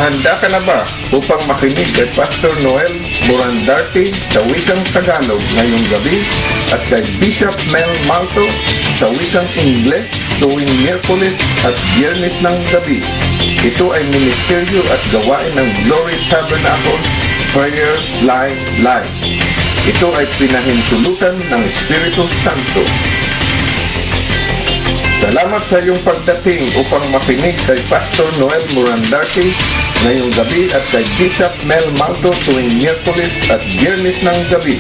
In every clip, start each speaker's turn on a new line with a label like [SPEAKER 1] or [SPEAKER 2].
[SPEAKER 1] Handa ka na ba upang makinig kay Pastor Noel Morandarte sa wikang Tagalog ngayong gabi at kay Bishop Mel Malto sa wikang Ingles tuwing Miyerkules at Biyernes ng gabi? Ito ay ministeryo at gawain ng Glory Tabernacle Prayer Line Live. Ito ay pinahintulutan ng Espiritu Santo. Salamat sa iyong pagdating upang makinig kay Pastor Noel Morandarte ngayong gabi at kay Bishop Mel Malto tuwing Miyerkules at Biyernes ng gabi.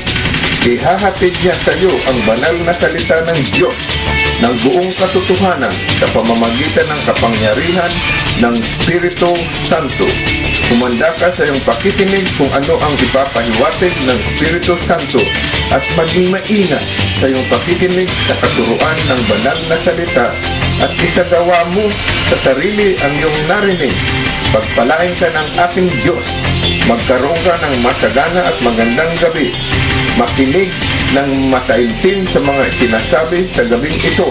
[SPEAKER 1] Ihahatid niya sa iyo ang banal na salita ng Diyos ng buong katotohanan sa pamamagitan ng kapangyarihan ng Espiritu Santo. Humanda ka sa iyong pakikinig kung ano ang ipapahiwatig ng Espiritu Santo at maging maingat sa iyong pakikinig sa katuruan ng banal na salita at isagawa mo sa sarili ang iyong narinig. Pagpalain ka ng ating Diyos. Magkaroon ka ng masagana at magandang gabi. Makinig ng mataimtim sa mga sinasabi sa gabing ito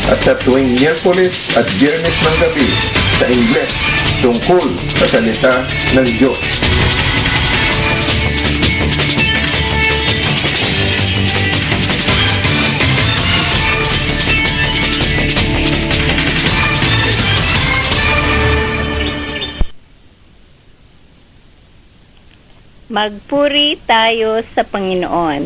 [SPEAKER 1] at sa tuwing Miyerkules at Biyernes ng gabi sa Ingles tungkol sa salita ng Diyos.
[SPEAKER 2] Magpuri tayo sa Panginoon.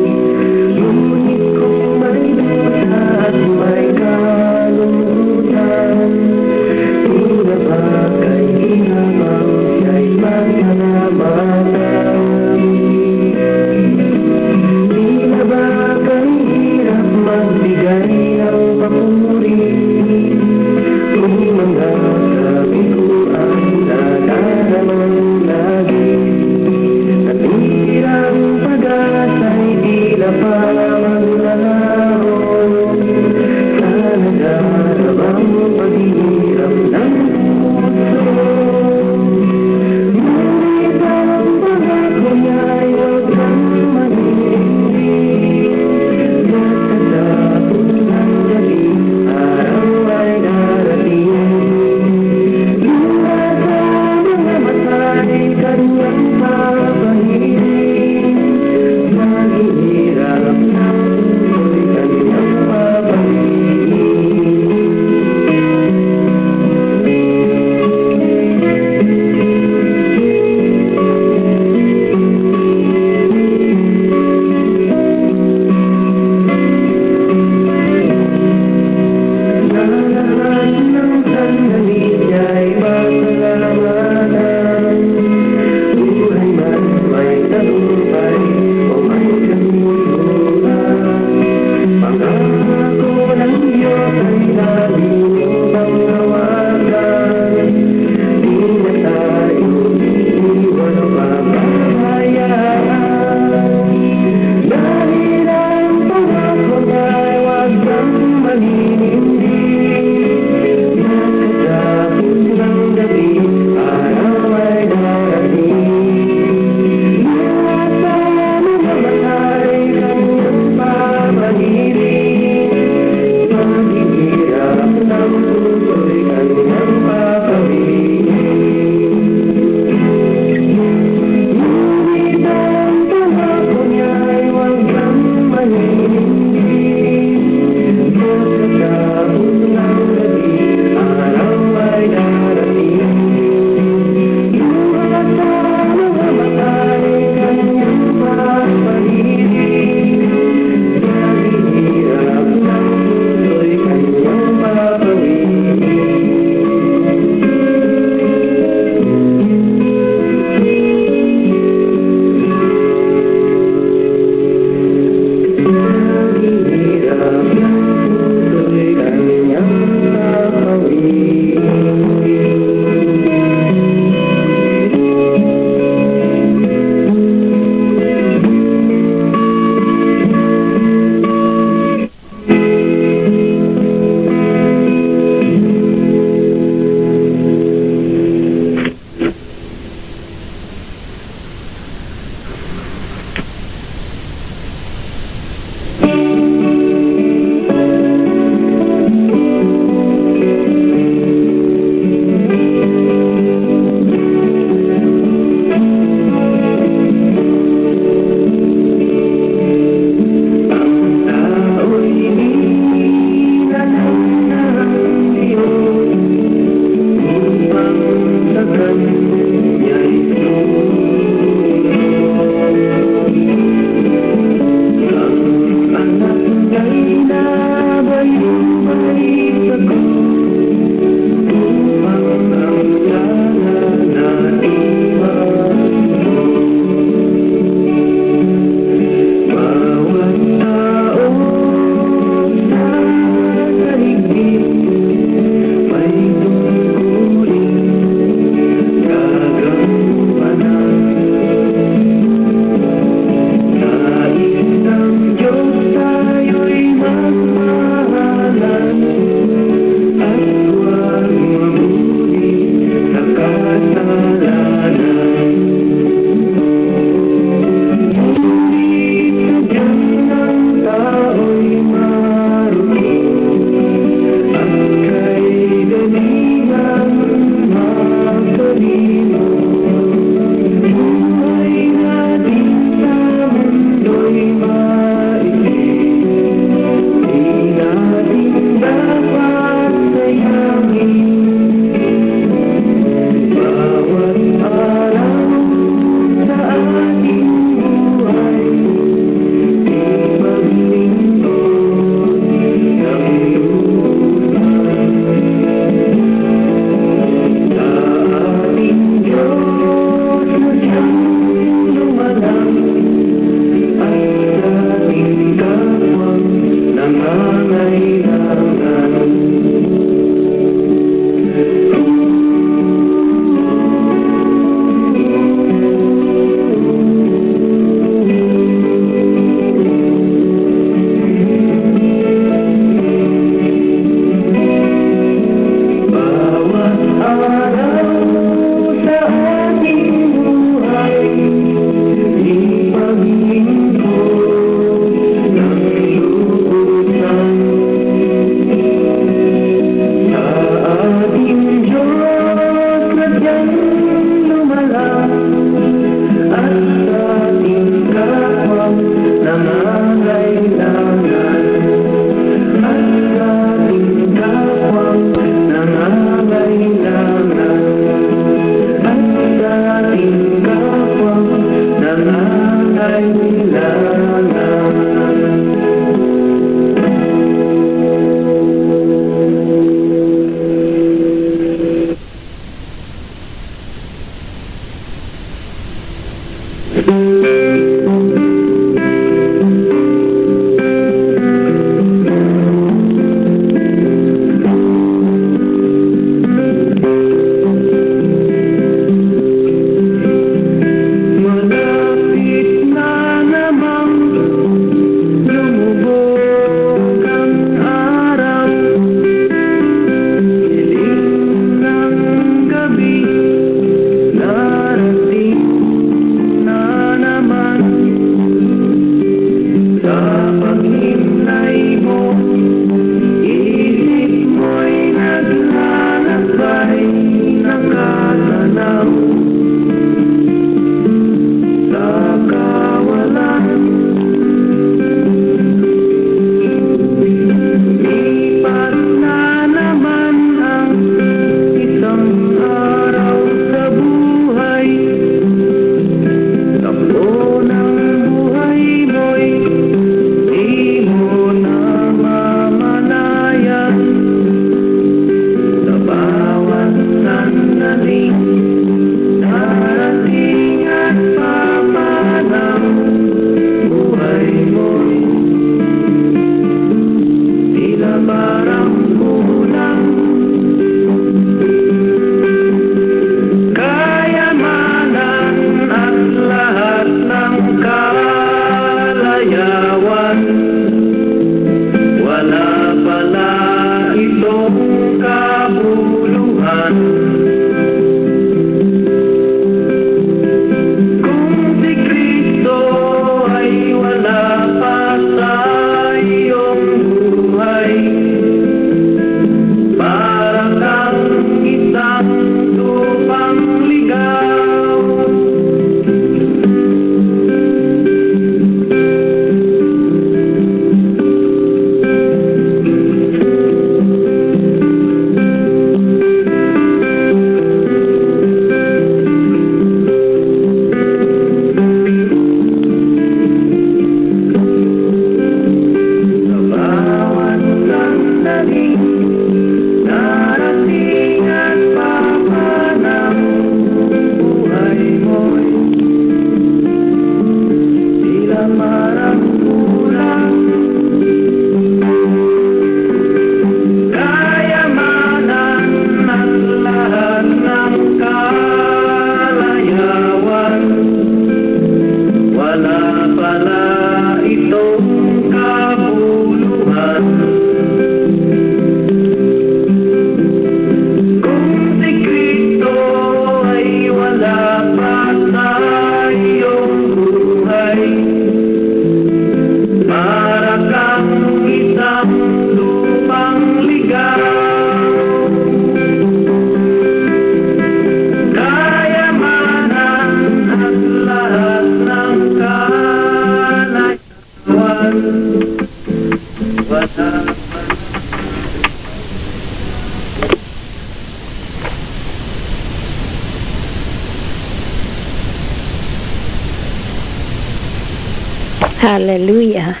[SPEAKER 2] Hallelujah.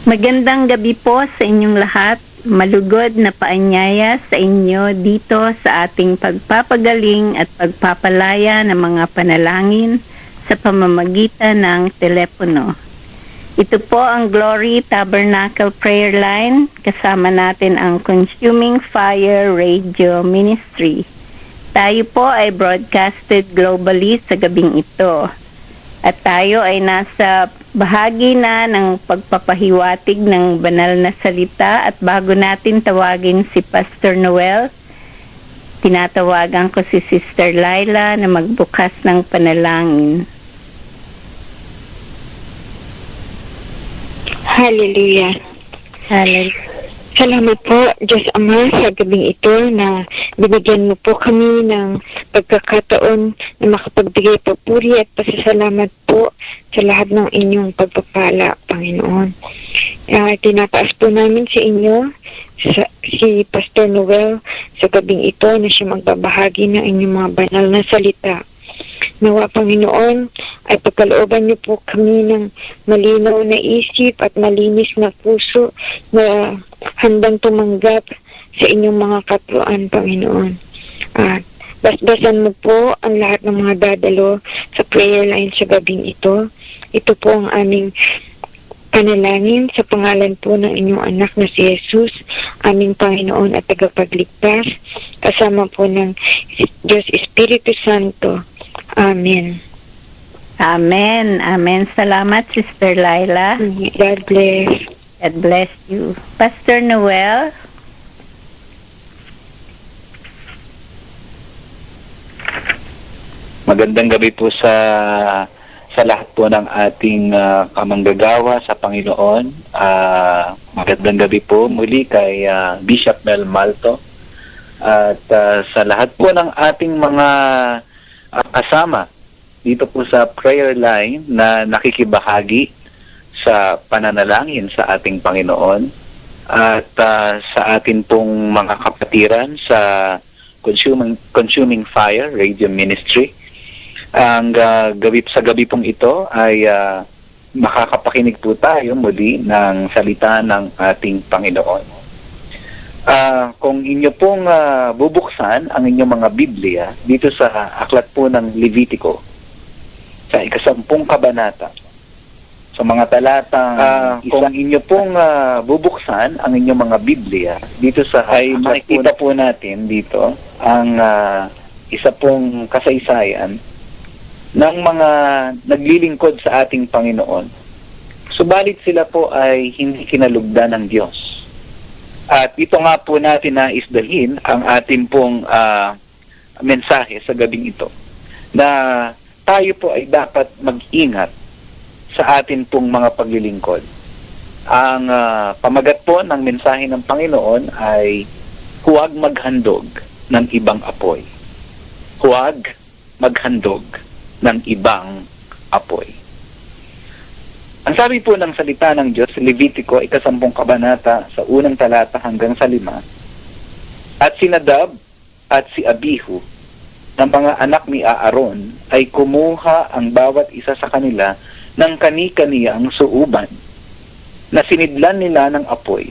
[SPEAKER 2] Magandang gabi po sa inyong lahat. Malugod na paanyaya sa inyo dito sa ating pagpapagaling at pagpapalaya ng mga panalangin sa pamamagitan ng telepono. Ito po ang Glory Tabernacle Prayer Line. Kasama natin ang Consuming Fire Radio Ministry. Tayo po ay broadcasted globally sa gabing ito. At tayo ay nasa bahagi na ng pagpapahiwatig ng banal na salita, at bago natin tawagin si Pastor Noel, tinatawagan ko si Sister Laila na magbukas ng panalangin.
[SPEAKER 3] Hallelujah.
[SPEAKER 2] Hallelujah.
[SPEAKER 3] Salamat po, Diyos Ama, sa gabing ito na binigyan mo po kami ng pagkakataon na makapagbigay papuri at pasasalamat po sa lahat ng inyong pagpapala, Panginoon. Tinataas po namin sa inyo si Pastor Noel sa gabing ito na siya magbabahagi ng inyong mga banal na salita. Nawa, Panginoon, ay pagkalooban niyo po kami ng malinaw na isip at malinis na puso na handang tumanggap sa inyong mga katuruan, Panginoon. At basbasan mo po ang lahat ng mga dadalo sa prayer line sa gabing ito. Ito po ang aming panalangin sa pangalan po ng inyong anak na si Jesus, aming Panginoon at tagapagligtas, kasama po ng Diyos Espiritu Santo. Amen.
[SPEAKER 2] Amen. Amen. Salamat, Sister Laila.
[SPEAKER 3] God bless.
[SPEAKER 2] God bless you. Pastor Noel.
[SPEAKER 4] Magandang gabi po sa lahat po ng ating kamanggagawa sa Panginoon. Magandang gabi po muli kay Bishop Mel Malto at sa lahat po ng ating mga kasama dito po sa prayer line na nakikibahagi sa pananalangin sa ating Panginoon at sa atin pong mga kapatiran sa Consuming Fire Radio Ministry. Ang gabi pong ito ay makakapakinig po tayo muli ng salita ng ating Panginoon. Kung inyo pong bubuksan ang inyong mga Biblia dito sa aklat po ng Levitico sa 10 kabanata sa mga talatang kung inyo pong bubuksan ang inyong mga Biblia dito sa ay makikita po natin dito ang isa pong kasaysayan ng mga naglilingkod sa ating Panginoon. Subalit sila po ay hindi kinalugdan ng Diyos. At ito nga po natin na isdalhin ang ating pong mensahe sa gabing ito, na tayo po ay dapat mag-ingat sa atin pong mga paglilingkod. Ang pamagat po ng mensahe ng Panginoon ay huwag maghandog ng ibang apoy. Huwag maghandog ng ibang apoy. Ang sabi po ng salita ng Diyos, Levitico, 10 kabanata, sa unang talata hanggang sa 5, at si Nadab at si Abihu, ng mga anak ni Aaron, ay kumuha ang bawat isa sa kanila ng kani-kaniyang suuban, na sinidlan nila ng apoy,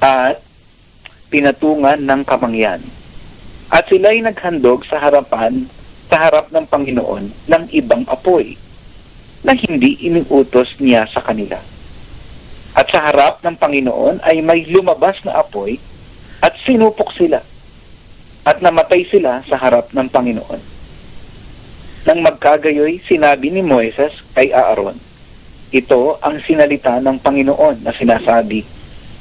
[SPEAKER 4] at pinatungan ng kamangyan. At sila'y naghandog sa harap ng Panginoon ng ibang apoy na hindi iniutos niya sa kanila. At sa harap ng Panginoon ay may lumabas na apoy at sinupok sila at namatay sila sa harap ng Panginoon. Nang magkagayoy, sinabi ni Moises kay Aaron, ito ang sinalita ng Panginoon na sinasabi,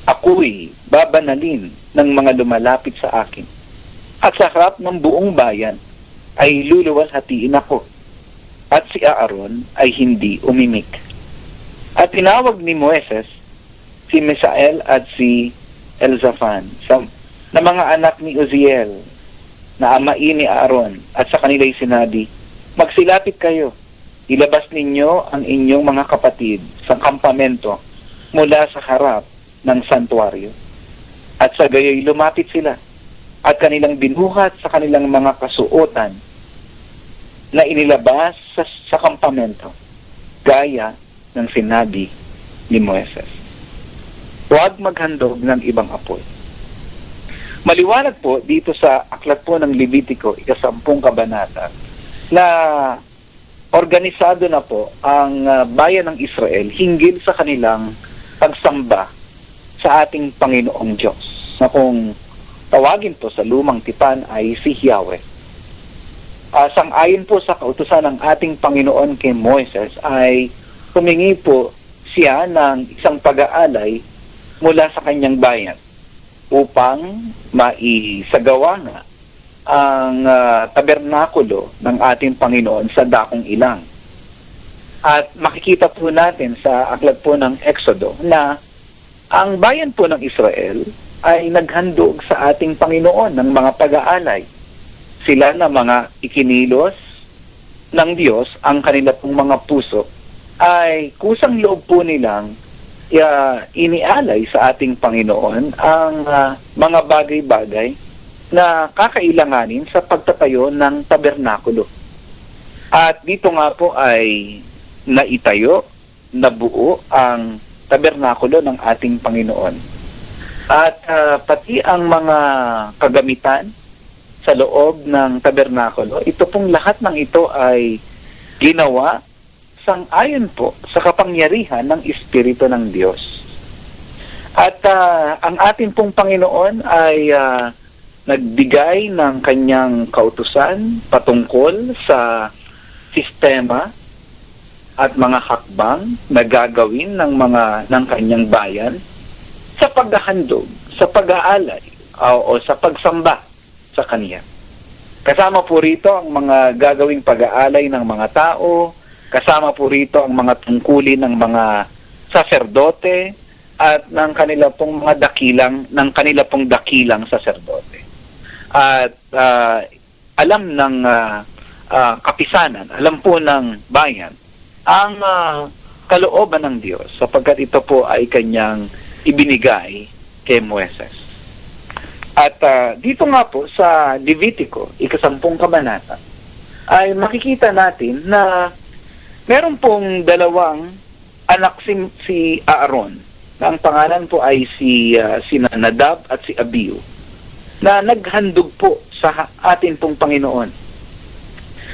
[SPEAKER 4] ako'y babanalin ng mga lumalapit sa akin, at sa harap ng buong bayan ay luluwalhatiin ako, at si Aaron ay hindi umimik. At tinawag ni Moises si Misael at si Elzaphan na mga anak ni Uziel na amain ni Aaron, at sa kanila'y sinabi, magsilapit kayo, ilabas ninyo ang inyong mga kapatid sa kampamento mula sa harap ng santuaryo. At sa gayoy lumapit sila, at kanilang binuhat sa kanilang mga kasuotan na inilabas sa kampamento, gaya ng sinabi ni Moises. Huwag maghandog ng ibang apoy. Maliwanag po dito sa aklat po ng Levitico, 10 kabanata, na organisado na po ang bayan ng Israel hinggil sa kanilang pagsamba sa ating Panginoong Diyos, na kung tawagin po sa lumang tipan ay si Yahweh. Sang-ayon po sa kautusan ng ating Panginoon kay Moises ay humingi po siya ng isang pag-aalay mula sa kanyang bayan upang maisagawa nga ang tabernakulo ng ating Panginoon sa dakong ilang. At makikita po natin sa aklat po ng Exodo na ang bayan po ng Israel ay naghandog sa ating Panginoon ng mga pag-aalay. Sila na mga ikinilos ng Diyos, ang kanila pong mga puso, ay kusang loob po nilang inialay sa ating Panginoon ang mga bagay-bagay na kakailanganin sa pagtatayo ng tabernakulo. At dito nga po ay naitayo, nabuo ang tabernakulo ng ating Panginoon. At pati ang mga kagamitan sa loob ng tabernakulo, ito pong lahat ng ito ay ginawa sang-ayon po sa kapangyarihan ng Espiritu ng Diyos. At ang ating pong Panginoon ay nagbigay ng kanyang kautusan patungkol sa sistema at mga hakbang na gagawin ng kanyang bayan sa paghahandog, sa pag-aalay o sa pagsamba sa kanya. Kasama po rito ang mga gagawing pag-aalay ng mga tao, kasama po rito ang mga tungkulin ng mga saserdote at ng kanila pong dakilang saserdote. At alam ng kapisanan, alam po ng bayan ang kalooban ng Diyos sapagkat ito po ay kanyang ibinigay kay Moises. At dito nga po sa Levitico, 10 kabanata, ay makikita natin na meron pong dalawang anak si Aaron, na ang pangalan po ay si Nadab at si Abihu, na naghandog po sa atin pong Panginoon.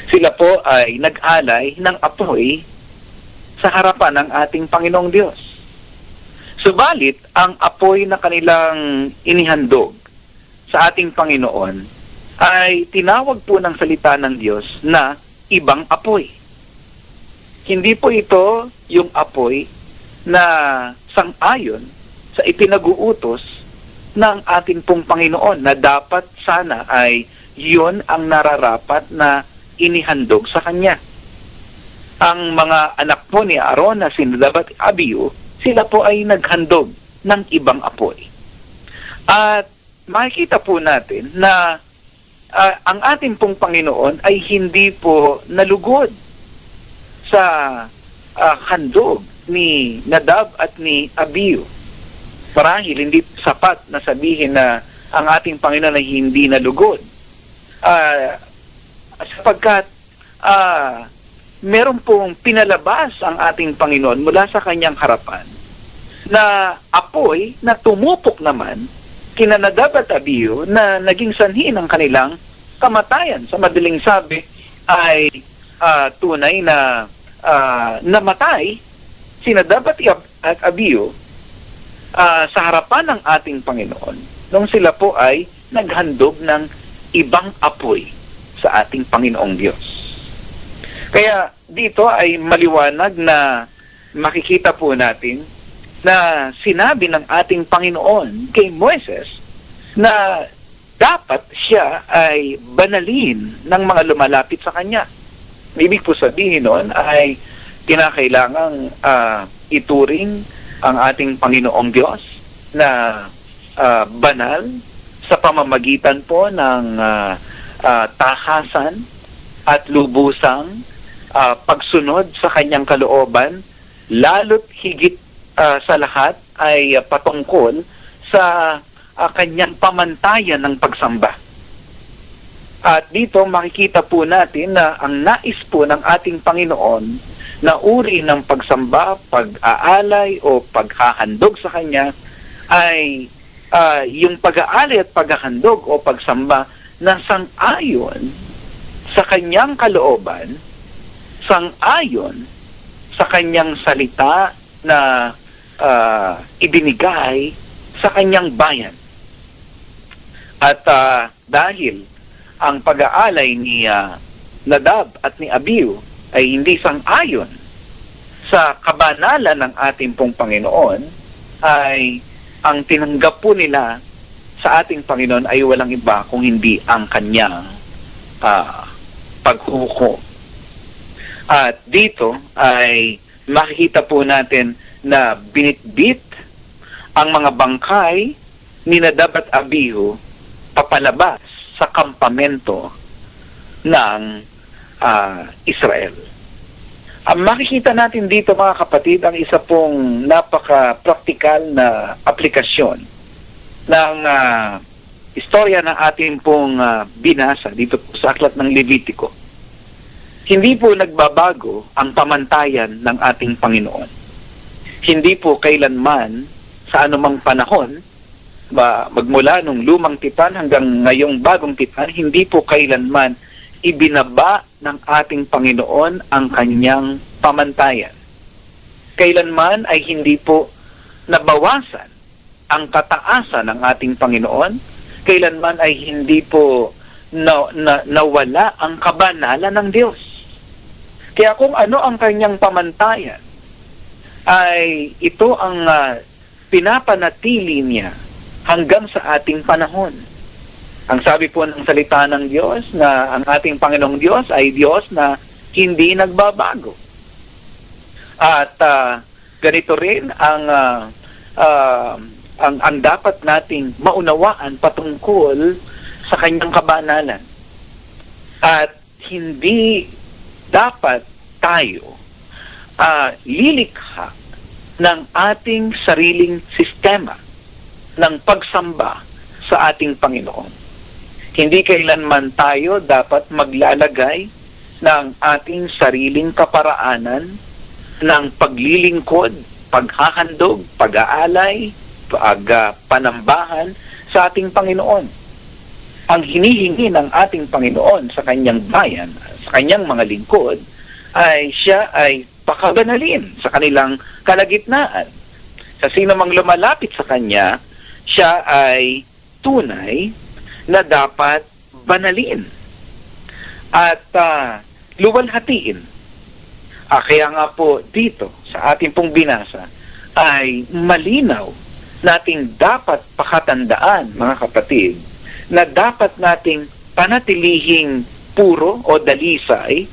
[SPEAKER 4] Sila po ay nag-alay ng apoy sa harapan ng ating Panginoong Diyos. Subalit, ang apoy na kanilang inihandog sa ating Panginoon ay tinawag po ng salita ng Diyos na ibang apoy. Hindi po ito yung apoy na sang-ayon sa ipinag-uutos ng ating pong Panginoon na dapat sana ay yun ang nararapat na inihandog sa Kanya. Ang mga anak po ni Aaron na si Nadab at Abihu, sila po ay naghandog ng ibang apoy. At makikita po natin na ang ating pong Panginoon ay hindi po nalugod sa handog ni Nadab at ni Abihu. Marahil hindi sapat na sabihin na ang ating Panginoon ay hindi nalugod. Sapagkat meron pong pinalabas ang ating Panginoon mula sa kanyang harapan na apoy na tumupok naman kina Nadab at Abihu na naging sanhi ng kanilang kamatayan. Sa madaling sabi ay tunay na namatay si Nadab at Abihu sa harapan ng ating Panginoon nung sila po ay naghandog ng ibang apoy sa ating Panginoong Diyos. Kaya dito ay maliwanag na makikita po natin na sinabi ng ating Panginoon kay Moises na dapat siya ay banalin ng mga lumalapit sa kanya. Ibig po sabihin noon ay kinakailangang ituring ang ating Panginoong Diyos na banal sa pamamagitan po ng tahasan at lubusang pagsunod sa kanyang kalooban, lalo't higit sa lahat ay patungkol sa kanyang pamantayan ng pagsamba. At dito makikita po natin na ang nais po ng ating Panginoon na uri ng pagsamba, pag-aalay o paghahandog sa Kanya ay yung pag-aalay at paghahandog o pagsamba na sang-ayon sa Kanyang kalooban, sang-ayon sa Kanyang salita na ibinigay sa Kanyang bayan. At dahil ang pag-aalay ni Nadab at ni Abihu ay hindi sang-ayon sa kabanalan ng ating pong Panginoon, ay ang tinanggap po nila sa ating Panginoon ay walang iba kung hindi ang kanyang paghukom. At dito ay makikita po natin na binitbit ang mga bangkay ni Nadab at Abihu papalabas sa kampamento ng Israel. Makikita natin dito mga kapatid ang isa pong napaka-praktikal na aplikasyon ng istorya ng ating pong binasa dito po sa aklat ng Levitico. Hindi po nagbabago ang pamantayan ng ating Panginoon. Hindi po kailanman sa anumang panahon, magmula nung lumang tipan hanggang ngayong bagong tipan, hindi po kailanman ibinaba ng ating Panginoon ang kanyang pamantayan. Kailanman ay hindi po nabawasan ang kataasan ng ating Panginoon. Kailanman ay hindi po nawala ang kabanalan ng Diyos. Kaya kung ano ang kanyang pamantayan, ay ito ang pinapanatili niya hanggang sa ating panahon. Ang sabi po ng salita ng Diyos na ang ating Panginoong Diyos ay Diyos na hindi nagbabago. At ganito rin ang dapat nating maunawaan patungkol sa kanyang kabanalan. At hindi dapat tayo lilikha ng ating sariling sistema ng pagsamba sa ating Panginoon. Hindi kailanman tayo dapat maglalagay ng ating sariling kaparaanan ng paglilingkod, paghahandog, pag-aalay, panambahan sa ating Panginoon. Ang hinihingi ng ating Panginoon sa kanyang bayan, sa kanyang mga lingkod, ay siya ay pakabanalin sa kanilang kalagitnaan. Sa sino mang lumalapit sa kanya, siya ay tunay na dapat banalin at luwalhatiin. Kaya nga po dito sa ating pong binasa ay malinaw nating dapat pakatandaan, mga kapatid, na dapat nating panatilihing puro o dalisay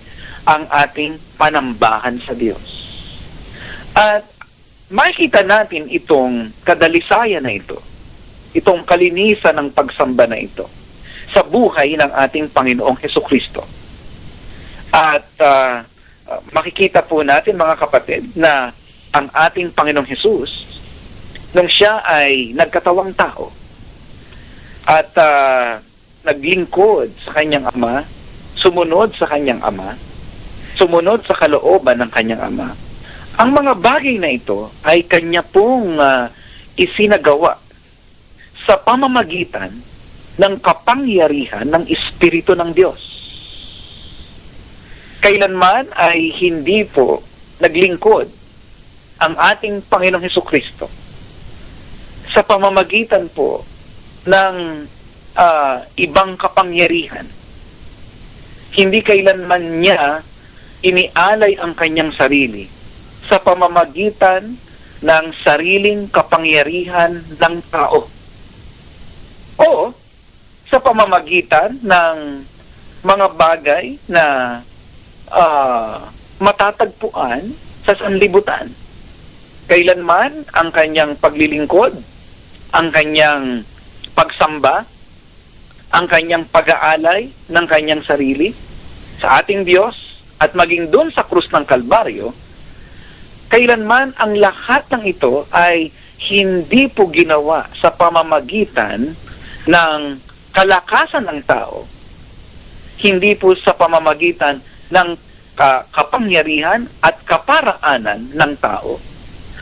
[SPEAKER 4] ang ating panambahan sa Diyos. At makikita natin itong kadalisayan na ito, itong kalinisan ng pagsamba na ito sa buhay ng ating Panginoong Hesukristo. At makikita po natin, mga kapatid, na ang ating Panginoong Hesus, nung siya ay nagkatawang tao at naglingkod sa kanyang Ama, sumunod sa kanyang Ama, sumunod sa kalooban ng kanyang Ama, ang mga bagay na ito ay kanya pong isinagawa sa pamamagitan ng kapangyarihan ng Espiritu ng Diyos. Kailanman ay hindi po naglingkod ang ating Panginoong Hesukristo sa pamamagitan po ng ibang kapangyarihan. Hindi kailanman niya inialay ang kanyang sarili sa pamamagitan ng sariling kapangyarihan ng tao o sa pamamagitan ng mga bagay na matatagpuan sa sanlibutan. Kailanman ang kanyang paglilingkod, ang kanyang pagsamba, ang kanyang pag-aalay ng kanyang sarili sa ating Diyos at maging doon sa krus ng Kalbaryo, kailanman ang lahat ng ito ay hindi po ginawa sa pamamagitan ng kalakasan ng tao, hindi po sa pamamagitan ng kapangyarihan at kaparaanan ng tao,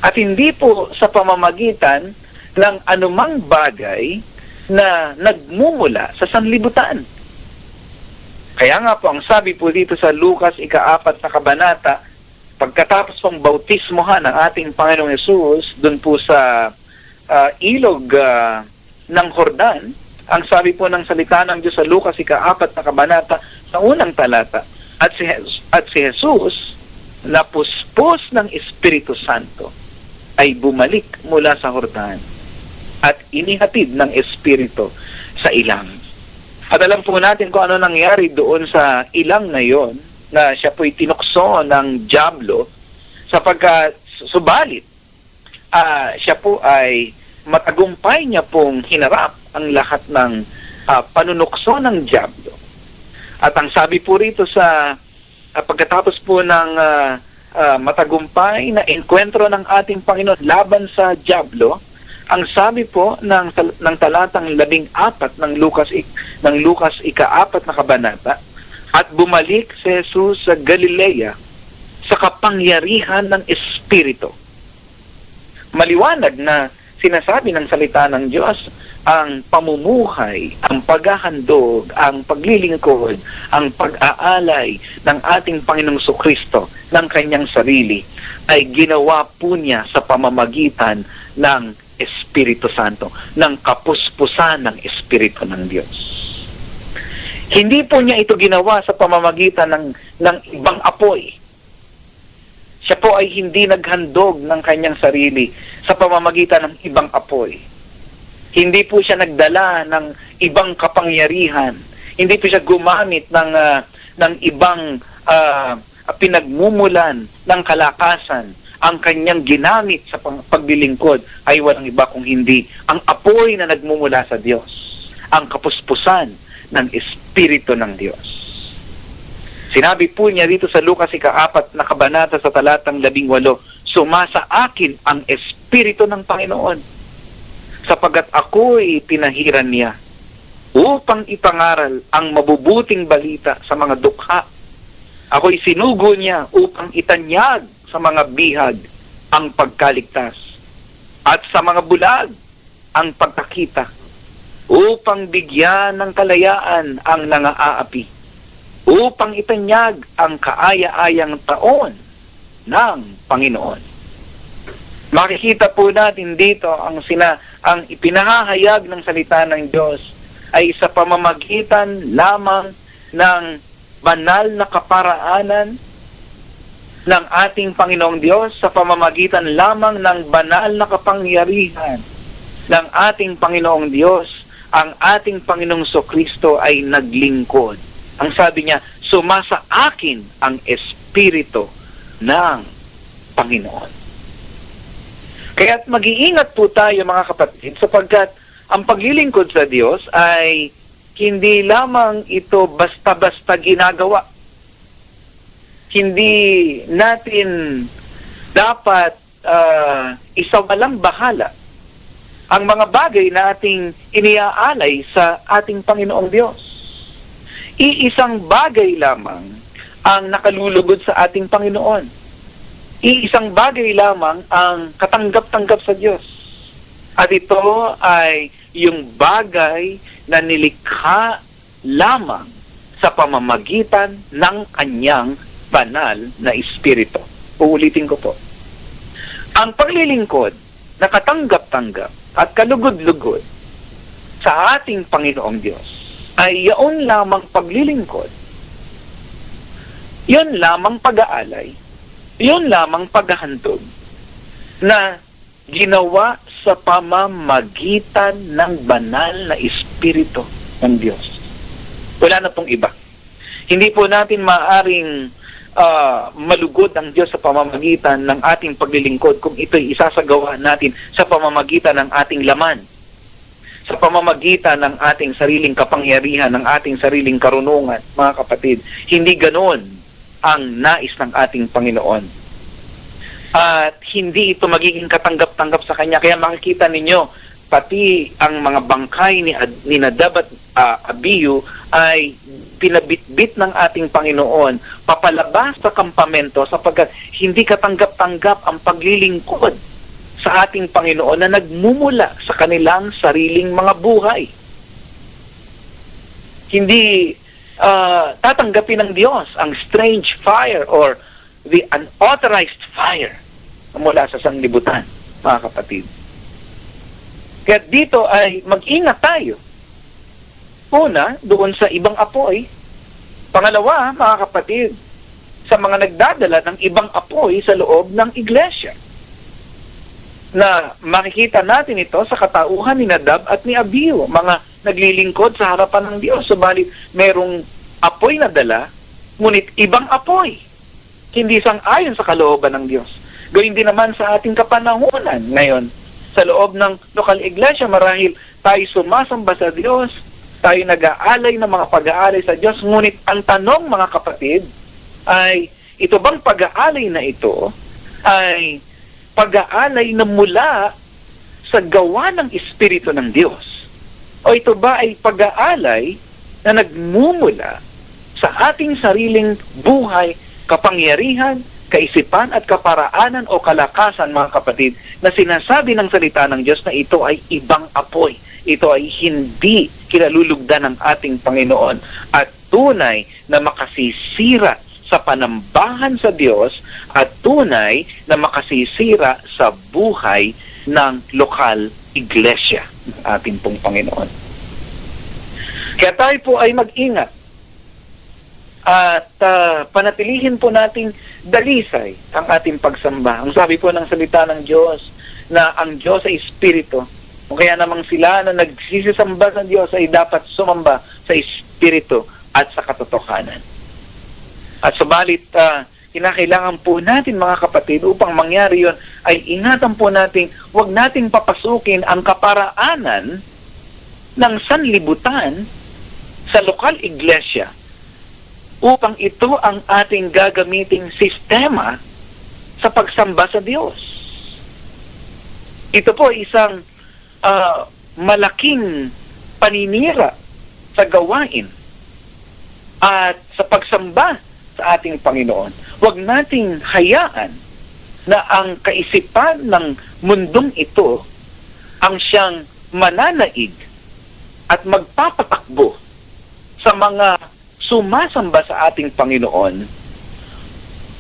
[SPEAKER 4] at hindi po sa pamamagitan ng anumang bagay na nagmumula sa sanlibutan. Kaya nga po, ang sabi po dito sa Lucas 4 na kabanata, pagkatapos pong bautismohan ng ating Panginoong Hesus doon po sa ilog ng Jordan, ang sabi po ng salita ng Diyos sa Lucas 4 na kabanata sa unang talata, at si Jesus, napuspos ng Espiritu Santo, ay bumalik mula sa Jordan at inihatid ng Espiritu sa ilang. At alam po natin kung ano nangyari doon sa ilang na yon, na siya po'y tinukso ng dyablo sapagkat subalit siya po ay matagumpay niya pong hinarap ang lahat ng panunukso ng dyablo. At ang sabi po rito sa pagkatapos po ng matagumpay na enkwentro ng ating Panginoon laban sa dyablo, ang sabi po ng talatang 14 ng Lucas 4 na kabanata, At bumalik si Jesus sa Galilea sa kapangyarihan ng Espiritu. Maliwanag na sinasabi ng salita ng Diyos ang pamumuhay, ang paghahandog, ang paglilingkod, ang pag-aalay ng ating Panginoong Sukristo ng kanyang sarili ay ginawa po niya sa pamamagitan ng Espiritu Santo, ng kapuspusan ng Espiritu ng Diyos. Hindi po niya ito ginawa sa pamamagitan ng ibang apoy. Siya po ay hindi naghandog ng kanyang sarili sa pamamagitan ng ibang apoy. Hindi po siya nagdala ng ibang kapangyarihan. Hindi po siya gumamit ng ibang pinagmumulan ng kalakasan. Ang kanyang ginamit sa paglilingkod ay walang iba kung hindi ang apoy na nagmumula sa Diyos, ang kapuspusan ng Espiritu ng Diyos. Sinabi po niya dito sa Lucas 4 na kabanata sa talatang 18, sumasa akin ang Espiritu ng Panginoon, sapagat ako'y pinahiran niya upang ipangaral ang mabubuting balita sa mga dukha. Ako'y sinugo niya upang itanyag sa mga bihag ang pagkaligtas at sa mga bulag ang pagkakita, upang bigyan ng kalayaan ang nangaapi, upang itanyag ang kaaya-ayang taon ng Panginoon. Makikita po natin dito ang ipinahahayag ng salita ng Diyos ay sa pamamagitan lamang ng banal na kaparaanan ng ating Panginoong Diyos, sa pamamagitan lamang ng banal na kapangyarihan ng ating Panginoong Diyos. Ang ating Panginoong Sokristo ay naglingkod. Ang sabi niya, sumasa akin ang Espiritu ng Panginoon. Kaya't mag-iingat po tayo mga kapatid, sapagkat ang paglilingkod sa Diyos ay hindi lamang ito basta-basta ginagawa. Hindi natin dapat isawalang bahala ang mga bagay na ating iniaalay sa ating Panginoong Diyos. Iisang bagay lamang ang nakalulugod sa ating Panginoon. Iisang bagay lamang ang katanggap-tanggap sa Diyos. At ito ay yung bagay na nilikha lamang sa pamamagitan ng kanyang banal na Espiritu. Uulitin ko po. Ang paglilingkod na katanggap-tanggap at kalugod-lugod sa ating Panginoong Diyos ay yaon lamang paglilingkod, yun lamang pag-aalay, yun lamang paghahandog na ginawa sa pamamagitan ng banal na Espiritu ng Diyos. Wala na pong iba. Hindi po natin maaaring malugod ang Diyos sa pamamagitan ng ating paglilingkod kung ito'y isasagawa natin sa pamamagitan ng ating laman, sa pamamagitan ng ating sariling kapangyarihan, ng ating sariling karunungan. Mga kapatid, hindi ganon ang nais ng ating Panginoon. At hindi ito magiging katanggap-tanggap sa Kanya. Kaya makikita ninyo, pati ang mga bangkay ni Nadab at Abihu ay pinabitbit ng ating Panginoon papalabas sa kampamento, sapagkat hindi katanggap-tanggap ang paglilingkod sa ating Panginoon na nagmumula sa kanilang sariling mga buhay. Hindi tatanggapin ng Diyos ang strange fire or the unauthorized fire mula sa sanglibutan, mga kapatid. Kaya dito ay mag-ingat tayo. Una, doon sa ibang apoy. Pangalawa, mga kapatid, sa mga nagdadala ng ibang apoy sa loob ng iglesia. Na makikita natin ito sa katauhan ni Nadab at ni Abihu, mga naglilingkod sa harapan ng Diyos. Subalit, merong apoy na dala, ngunit ibang apoy. Hindi sang-ayon sa kalooban ng Diyos. Gawin din naman sa ating kapanahunan ngayon. Sa loob ng lokal iglesia, marahil tayo sumasamba sa Diyos, tayo nag-aalay ng mga pag-aalay sa Diyos. Ngunit ang tanong, mga kapatid, ay ito bang pag-aalay na ito ay pag-aalay na mula sa gawa ng Espiritu ng Diyos? O ito ba ay pag-aalay na nagmumula sa ating sariling buhay, kapangyarihan, kaisipan at kaparaanan o kalakasan, mga kapatid, na sinasabi ng salita ng Diyos na ito ay ibang apoy. Ito ay hindi kinalulugdan ng ating Panginoon at tunay na makasisira sa panambahan sa Diyos at tunay na makasisira sa buhay ng lokal iglesia ng ating pong Panginoon. Kaya tayo po ay mag-ingat at panatilihin po nating dalisay ang ating pagsamba. Ang sabi po ng salita ng Diyos na ang Diyos ay Espiritu. O kaya namang sila na nagsisisamba sa Diyos ay dapat sumamba sa Espiritu at sa katotohanan. At subalit, kinakailangan po natin, mga kapatid, upang mangyari yon ay ingatan po natin, huwag nating papasukin ang kaparaanan ng sanlibutan sa lokal iglesia upang ito ang ating gagamiting sistema sa pagsamba sa Diyos. Ito po isang malaking paninira sa gawain at sa pagsamba sa ating Panginoon. Huwag nating hayaan na ang kaisipan ng mundong ito ang siyang mananaig at magpapatakbo sa mga sumasamba sa ating Panginoon,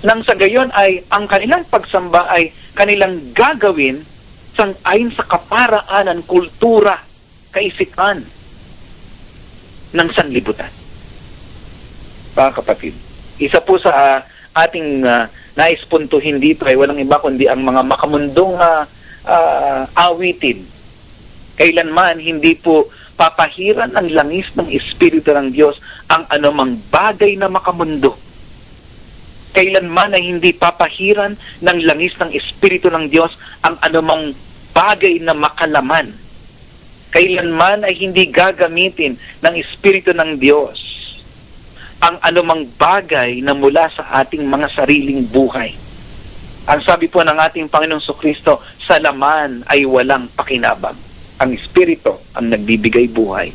[SPEAKER 4] nang sa gayon ay ang kanilang pagsamba ay kanilang gagawin sang-ayon sa kaparaanan, kultura, kaisipan ng sanlibutan. Mga kapatid, isa po sa ating naispuntuhin dito ay walang iba kundi ang mga makamundong awitin. Kailanman hindi po papahiran ng langis ng Espiritu ng Diyos ang anumang bagay na makamundo. Kailanman ay hindi papahiran ng langis ng Espiritu ng Diyos ang anumang bagay na makalaman. Kailanman ay hindi gagamitin ng Espiritu ng Diyos ang anumang bagay na mula sa ating mga sariling buhay. Ang sabi po ng ating Panginoong Jesucristo, sa laman ay walang pakinabang. Ang Espiritu ang nagbibigay buhay.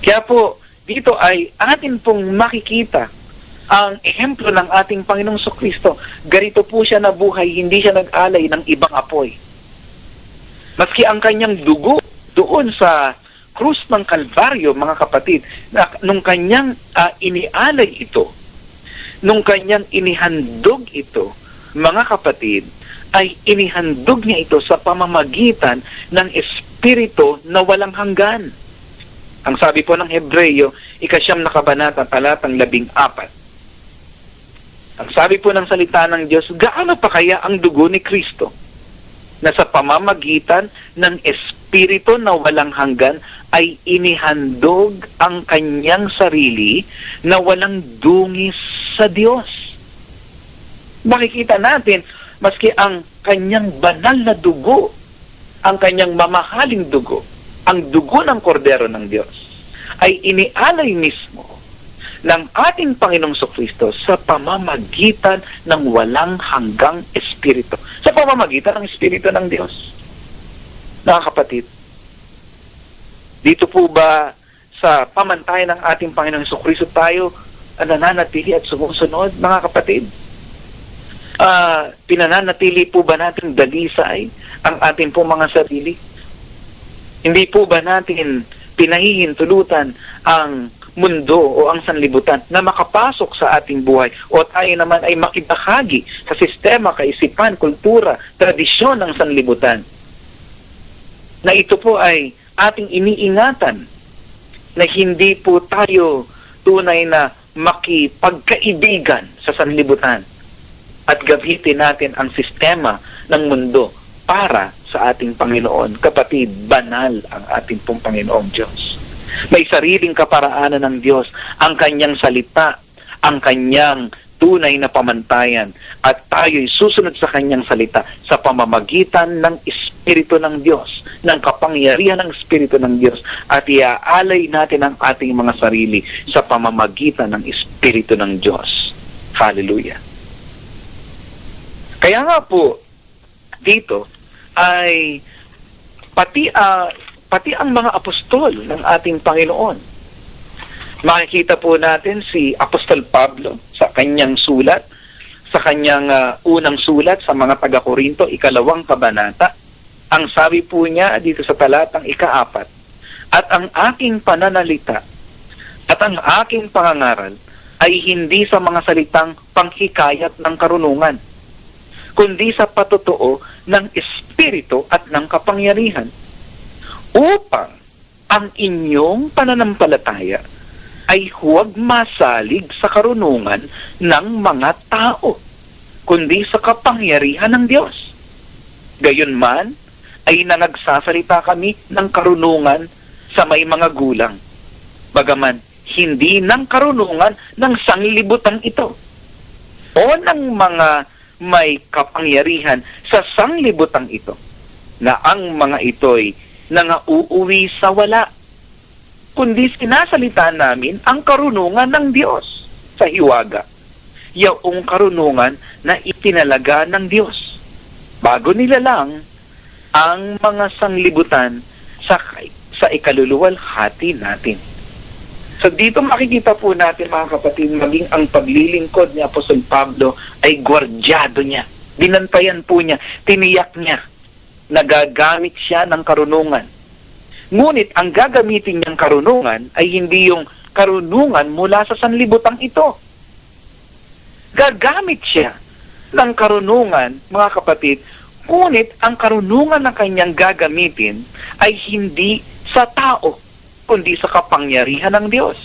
[SPEAKER 4] Kaya po, dito ay atin pong makikita ang ehemplo ng ating Panginoong Jesucristo. Ganito po siya nabuhay, hindi siya nag-alay ng ibang apoy. Maski ang kanyang dugo doon sa krus ng Kalbaryo, mga kapatid, na nung kanyang inialay ito, nung kanyang inihandog ito, mga kapatid, ay inihandog niya ito sa pamamagitan ng Espiritu na walang hanggan. Ang sabi po ng Hebreyo, 9 na kabanata, talatang 14. Ang sabi po ng salita ng Diyos, gaano pa kaya ang dugo ni Kristo na sa pamamagitan ng Espiritu na walang hanggan ay inihandog ang kanyang sarili na walang dungis sa Diyos. Makikita natin, maski ang kanyang banal na dugo, ang kanyang mamahaling dugo, ang dugo ng kordero ng Diyos, ay inialay mismo ng ating Panginoong Jesucristo sa pamamagitan ng walang hanggang Espiritu. Sa pamamagitan ng Espiritu ng Diyos. Mga kapatid, dito po ba sa pamantayan ng ating Panginoong Jesucristo tayo nananatili at sumusunod, mga kapatid? Pinananatili po ba natin dalisay ang ating po mga sarili? Hindi po ba natin pinahihintulutan ang mundo o ang sanlibutan na makapasok sa ating buhay o tayo naman ay makibahagi sa sistema, kaisipan, kultura, tradisyon ng sanlibutan, na ito po ay ating iniingatan na hindi po tayo tunay na makipagkaibigan sa sanlibutan at gamitin natin ang sistema ng mundo para sa ating Panginoon. Kapatid, banal ang ating pong Panginoong Diyos. May sariling kaparaanan ng Diyos, ang kanyang salita, ang kanyang tunay na pamantayan, at tayo'y susunod sa kanyang salita sa pamamagitan ng Espiritu ng Diyos, ng kapangyarihan ng Espiritu ng Diyos, at iaalay natin ang ating mga sarili sa pamamagitan ng Espiritu ng Diyos. Hallelujah! Kaya nga po, dito ay pati ang mga apostol ng ating Panginoon Makikita po natin si Apostol Pablo sa kanyang sulat, sa kanyang unang sulat sa mga taga-Korinto, 2 kabanata. Ang sabi po niya dito sa talatang 4, at ang aking pananalita at ang aking pangangaral ay hindi sa mga salitang panghikayat ng karunungan, kundi sa patotoo ng Espiritu at ng kapangyarihan, upang ang inyong pananampalataya ay huwag masalig sa karunungan ng mga tao, kundi sa kapangyarihan ng Diyos. Gayunman, ay nagsasalita kami ng karunungan sa may mga gulang, bagaman hindi ng karunungan ng sanglibutan ito, o ng mga may kapangyarihan sa sanglibutan ito, na ang mga ito'y nangauuwi sa wala, kundi sinasalita namin ang karunungan ng Diyos sa hiwaga, yaong karunungan na itinalaga ng Diyos, bago nilalang ang mga sanglibutan sa ikaluluwalhati natin. So dito makikita po natin, mga kapatid, maging ang paglilingkod ni Apostol Pablo ay gwardyado niya. Dinantayan po niya, tiniyak niya, nagagamit siya ng karunungan. Ngunit ang gagamitin niyang karunungan ay hindi yung karunungan mula sa sanlibutang ito. Gagamit siya ng karunungan, mga kapatid, ngunit ang karunungan na kanyang gagamitin ay hindi sa tao, kundi sa kapangyarihan ng Diyos.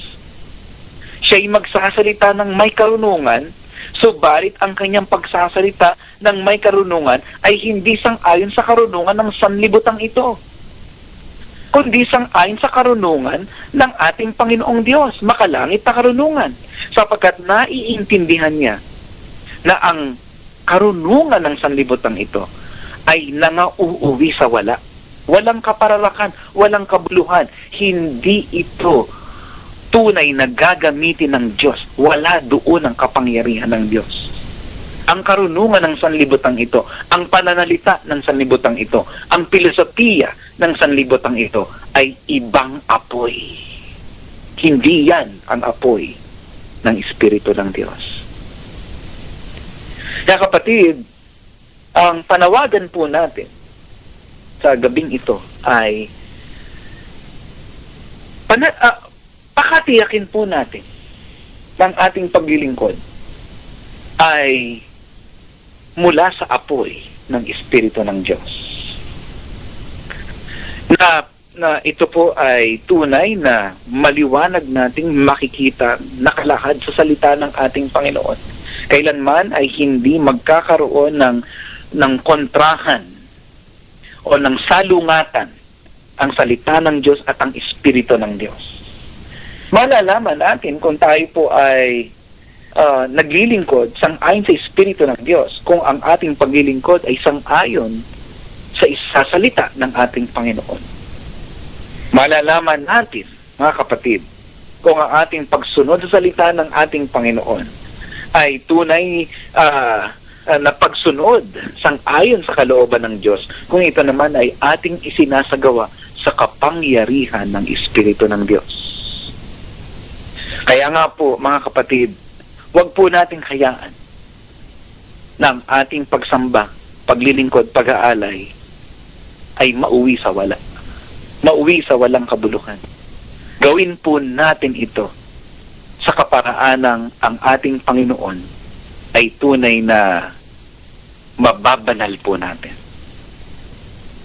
[SPEAKER 4] Siya'y magsasalita ng may karunungan, subalit ang kanyang pagsasalita ng may karunungan ay hindi sang-ayon sa karunungan ng sanlibutang ito, kundi sang-ayon sa karunungan ng ating Panginoong Diyos, makalangit na karunungan, sapagkat naiintindihan niya na ang karunungan ng sanlibutang ito ay nangauuwi sa wala. Walang kaparalakan, walang kabuluhan. Hindi ito tunay na gagamitin ng Diyos. Wala doon ang kapangyarihan ng Diyos. Ang karunungan ng sanlibutang ito, ang pananalita ng sanlibutang ito, ang filosofiya ng sanlibutang ito ay ibang apoy. Hindi yan ang apoy ng Espiritu ng Diyos. Kaya kapatid, ang panawagan po natin sa gabing ito ay pakatiyakin po natin ng ating paglilingkod ay mula sa apoy ng Espiritu ng Diyos. Na ito po ay tunay na maliwanag nating makikita, nakalahad sa salita ng ating Panginoon. Kailanman ay hindi magkakaroon ng kontrahan o ng salungatan ang salita ng Diyos at ang Espiritu ng Diyos. Malalaman natin kung tayo po ay naglilingkod sang-ayon sa Espiritu ng Diyos, kung ang ating paglilingkod ay sang-ayon sa salita ng ating Panginoon. Malalaman natin, mga kapatid, kung ang ating pagsunod sa salita ng ating Panginoon ay tunay na pagsunod sang-ayon sa kalooban ng Diyos, kung ito naman ay ating isinasagawa sa kapangyarihan ng Espiritu ng Diyos. Kaya nga po, mga kapatid, huwag po nating hayaan ng ating pagsamba, paglilingkod, pag-aalay ay mauwi sa wala. Mauwi sa walang kabuluhan. Gawin po natin ito sa kaparaanang ang ating Panginoon ay tunay na mababanal po natin.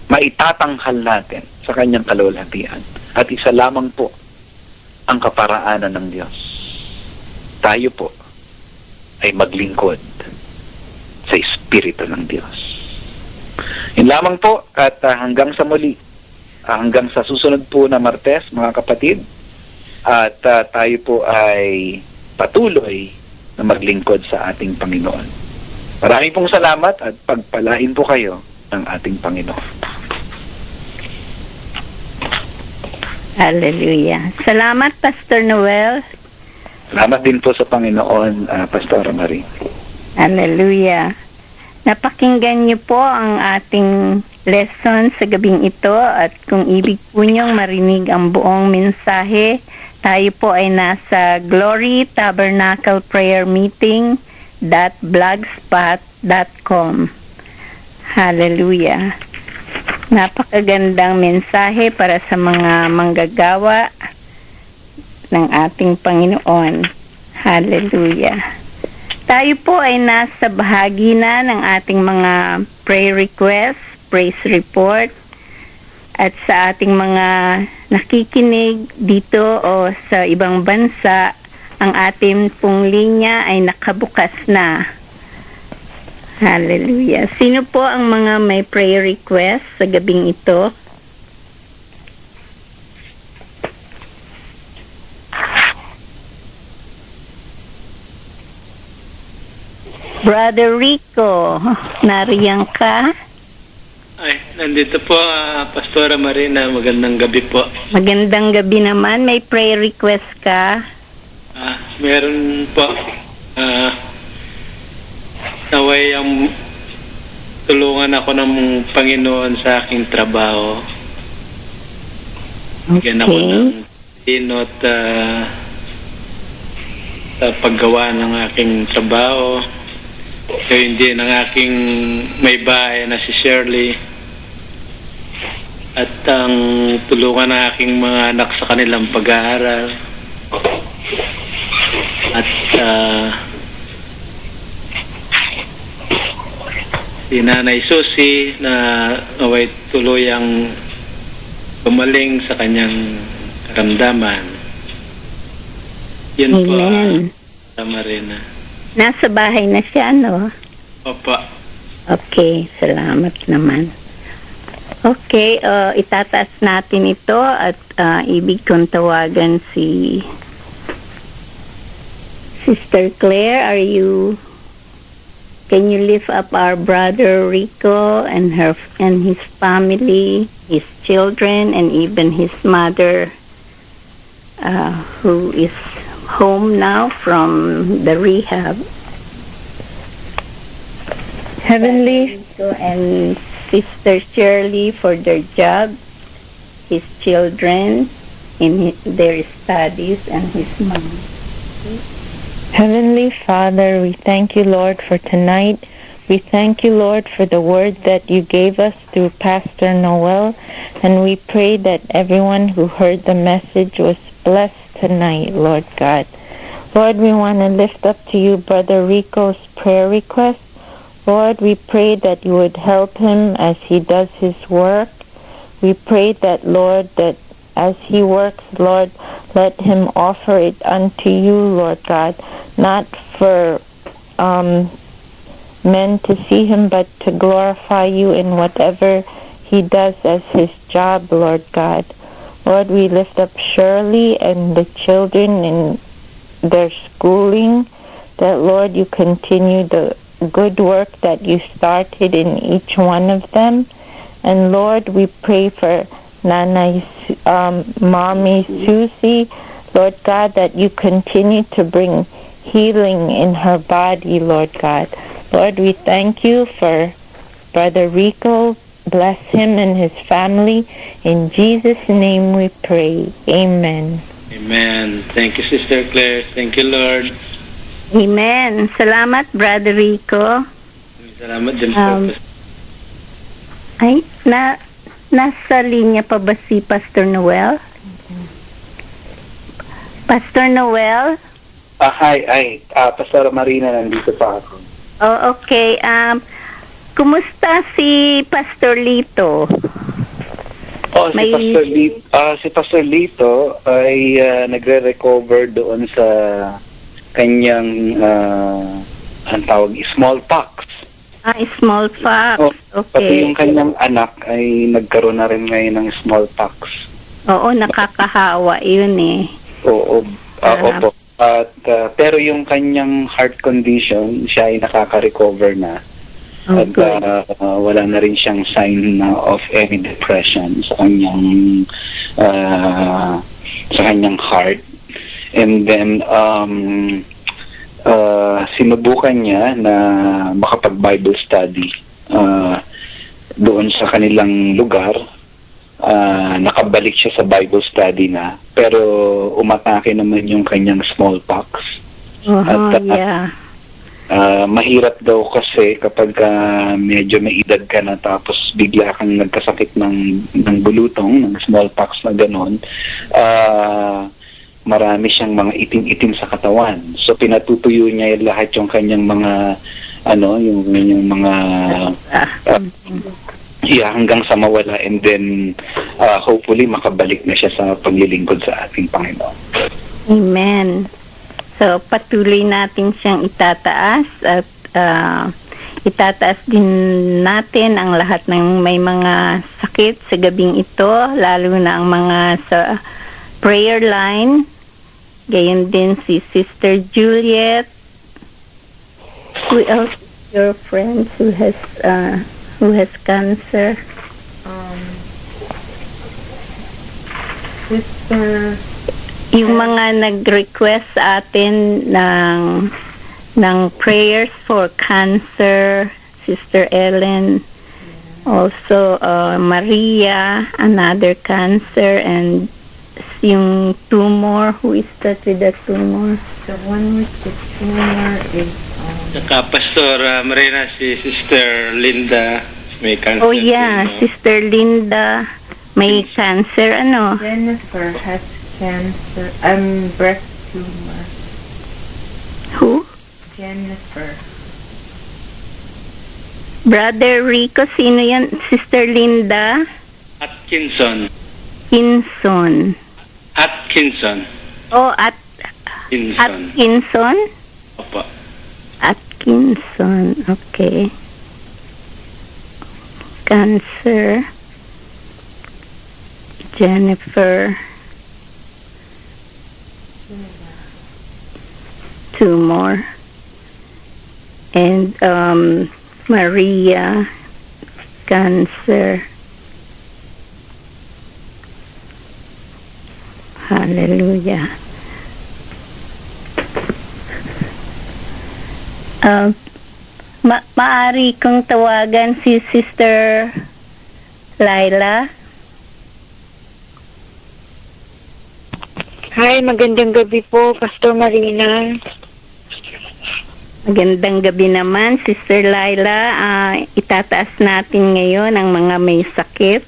[SPEAKER 4] Maitatanghal natin sa kanyang kalulhatian. At isa lamang po ang kaparaanan ng Diyos. Tayo po ay maglingkod sa Espiritu ng Diyos. Yun lamang po at hanggang sa muli, hanggang sa susunod po na Martes, mga kapatid, at tayo po ay patuloy na maglingkod sa ating Panginoon. Maraming pong salamat at pagpalain po kayo ng ating Panginoon.
[SPEAKER 2] Hallelujah. Salamat, Pastor Noel.
[SPEAKER 4] Salamat din po sa Panginoon, Pastor Marie.
[SPEAKER 2] Hallelujah. Napakinggan niyo po ang ating lesson sa gabing ito, at kung ibig po niyong marinig ang buong mensahe, Tayo po ay nasa Glory Tabernacle Prayer Meeting.blogspot.com. Hallelujah. Napakagandang mensahe para sa mga manggagawa ng ating Panginoon. Hallelujah. Tayo po ay nasa bahagi na ng ating mga prayer requests, praise report, at sa ating mga nakikinig dito o sa ibang bansa, ang ating pong linya ay nakabukas na. Hallelujah. Sino po ang mga may prayer request sa gabing ito? Brother Rico, nariyan ka?
[SPEAKER 5] Ay, nandito po, Pastora Marina. Magandang gabi po.
[SPEAKER 2] Magandang gabi naman. May prayer request ka?
[SPEAKER 5] Meron po. Naway ang tulungan ako ng Panginoon sa aking trabaho. Bigyan ako ng tinot sa paggawa ng aking trabaho. So, hindi ng aking may bahay na si Shirley at ang tulungan ng aking mga anak sa kanilang pag-aaral at si Nanay Susie na naway tuluyang gumaling sa kanyang karamdaman. Yun po, Marina.
[SPEAKER 2] Nasa bahay na siya, no?
[SPEAKER 5] Opo.
[SPEAKER 2] Okay, salamat naman. Okay, itataas natin ito at ibig kong tawagan si Sister Claire. Can you lift up our brother Rico and his family, his children, and even his mother, who is home now from the rehab. Heavenly and Sister Shirley for their job, his children in their studies, and his mom.
[SPEAKER 6] Heavenly Father, we thank you, Lord, for tonight. We thank you, Lord, for the word that you gave us through Pastor Noel, and we pray that everyone who heard the message was blessed tonight, Lord God. Lord, we want to lift up to you Brother Rico's prayer request. Lord, we pray that you would help him as he does his work. We pray that, Lord, that as he works, Lord, let him offer it unto you, Lord God, not for men to see him, but to glorify you in whatever he does as his job, Lord God. Lord, we lift up Shirley and the children in their schooling, that, Lord, you continue the good work that you started in each one of them. And, Lord, we pray for Nanay, Mommy Susie, Lord God, that you continue to bring healing in her body, Lord God. Lord, we thank you for Brother Rico. Bless him and his family. In Jesus' name we pray. Amen.
[SPEAKER 5] Amen. Thank you, Sister Claire. Thank you, Lord.
[SPEAKER 2] Amen. Salamat, Brother Rico.
[SPEAKER 5] Salamat din po.
[SPEAKER 2] Nasa linya pa ba si Pastor Noel? Pastor Noel?
[SPEAKER 4] Hi. Pastor Marina, nandito pa ako.
[SPEAKER 2] Oh, okay. Kumusta si Pastor Lito?
[SPEAKER 4] Si Pastor Lito ay nagre-recover doon sa kanyang ang tawag smallpox.
[SPEAKER 2] Smallpox. Okay.
[SPEAKER 4] Pati yung kanyang anak ay nagkaroon na rin ngayon ng smallpox.
[SPEAKER 2] Oo, nakakahawa yun eh.
[SPEAKER 4] Opo. At pero yung kanyang heart condition, siya ay nakaka-recover na. At wala na rin siyang sign of any depression sa kanyang heart. And then sinubukan niya na makapag-Bible study doon sa kanilang lugar nakabalik siya sa Bible study na, pero umatake naman yung kanyang smallpox. At
[SPEAKER 2] yeah.
[SPEAKER 4] Mahirap daw kasi kapag medyo may edad ka na tapos bigla kang nagkasakit ng bulutong, ng smallpox na ganon, marami siyang mga itim-itim sa katawan. So pinatutuyo niya lahat yung kanyang mga yung mga hanggang sa mawala, and then hopefully makabalik na siya sa paglilingkod sa ating Panginoon.
[SPEAKER 2] Amen. So, patuloy natin siyang itataas at itataas din natin ang lahat ng may mga sakit sa gabing ito, lalo na ang mga sa prayer line. Gayon din si Sister Juliet. Who else your friends who has cancer?
[SPEAKER 6] Sister...
[SPEAKER 2] Yung mga nag-request sa atin ng prayers for cancer, Sister Ellen, also Maria, another cancer, and yung tumor, who is that with the tumor?
[SPEAKER 6] The one with the tumor is...
[SPEAKER 5] Saka Pastor Marina, si Sister Linda, may cancer.
[SPEAKER 2] Oh yeah,
[SPEAKER 5] din, no?
[SPEAKER 2] Sister Linda, may cancer,
[SPEAKER 6] Jennifer has cancer, breast tumor.
[SPEAKER 2] Who?
[SPEAKER 6] Jennifer.
[SPEAKER 2] Brother Rico, sino yan? Sister Linda?
[SPEAKER 5] Atkinson.
[SPEAKER 2] Atkinson. Oh, Atkinson?
[SPEAKER 5] Opo.
[SPEAKER 2] Atkinson, okay. Cancer. Jennifer. Tumor. And Maria, cancer. Hallelujah. Maari kong tawagan si Sister Laila.
[SPEAKER 3] Hi, magandang gabi po, Pastor Marina.
[SPEAKER 2] Magandang gabi naman, Sister Laila. Itataas natin ngayon ang mga may sakit.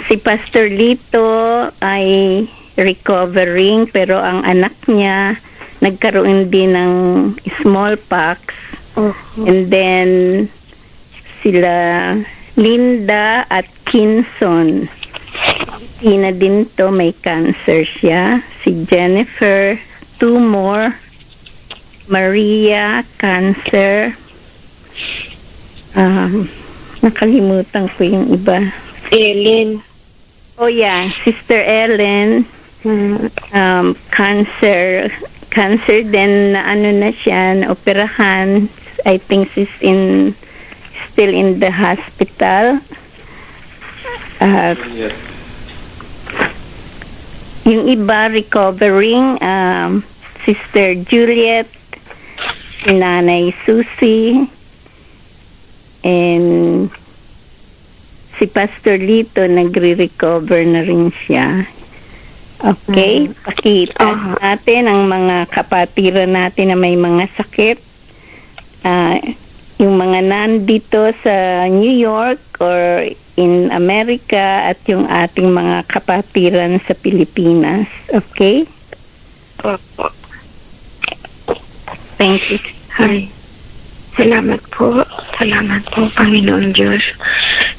[SPEAKER 2] Si Pastor Lito ay recovering, pero ang anak niya nagkaroon din ng smallpox. And then sila Linda at Kinson. Ina din to, may cancer siya. Si Jennifer, tumor. Maria, cancer. Nakalimutan ko yung iba.
[SPEAKER 3] Ellen.
[SPEAKER 2] Oh yeah, Sister Ellen. Cancer din, na siya, operahan. I think she's still in the hospital. Yung iba recovering, Sister Juliet, Nanay Susie, and si Pastor Lito nagre-recover na rin siya. Okay, pakita natin ang mga kapatiran natin na may mga sakit. Yung mga nandito sa New York or in America at yung ating mga kapatiran sa Pilipinas. Okay?
[SPEAKER 3] Opo.
[SPEAKER 2] Thank you.
[SPEAKER 3] Hi. Salamat po, Panginoon Diyos.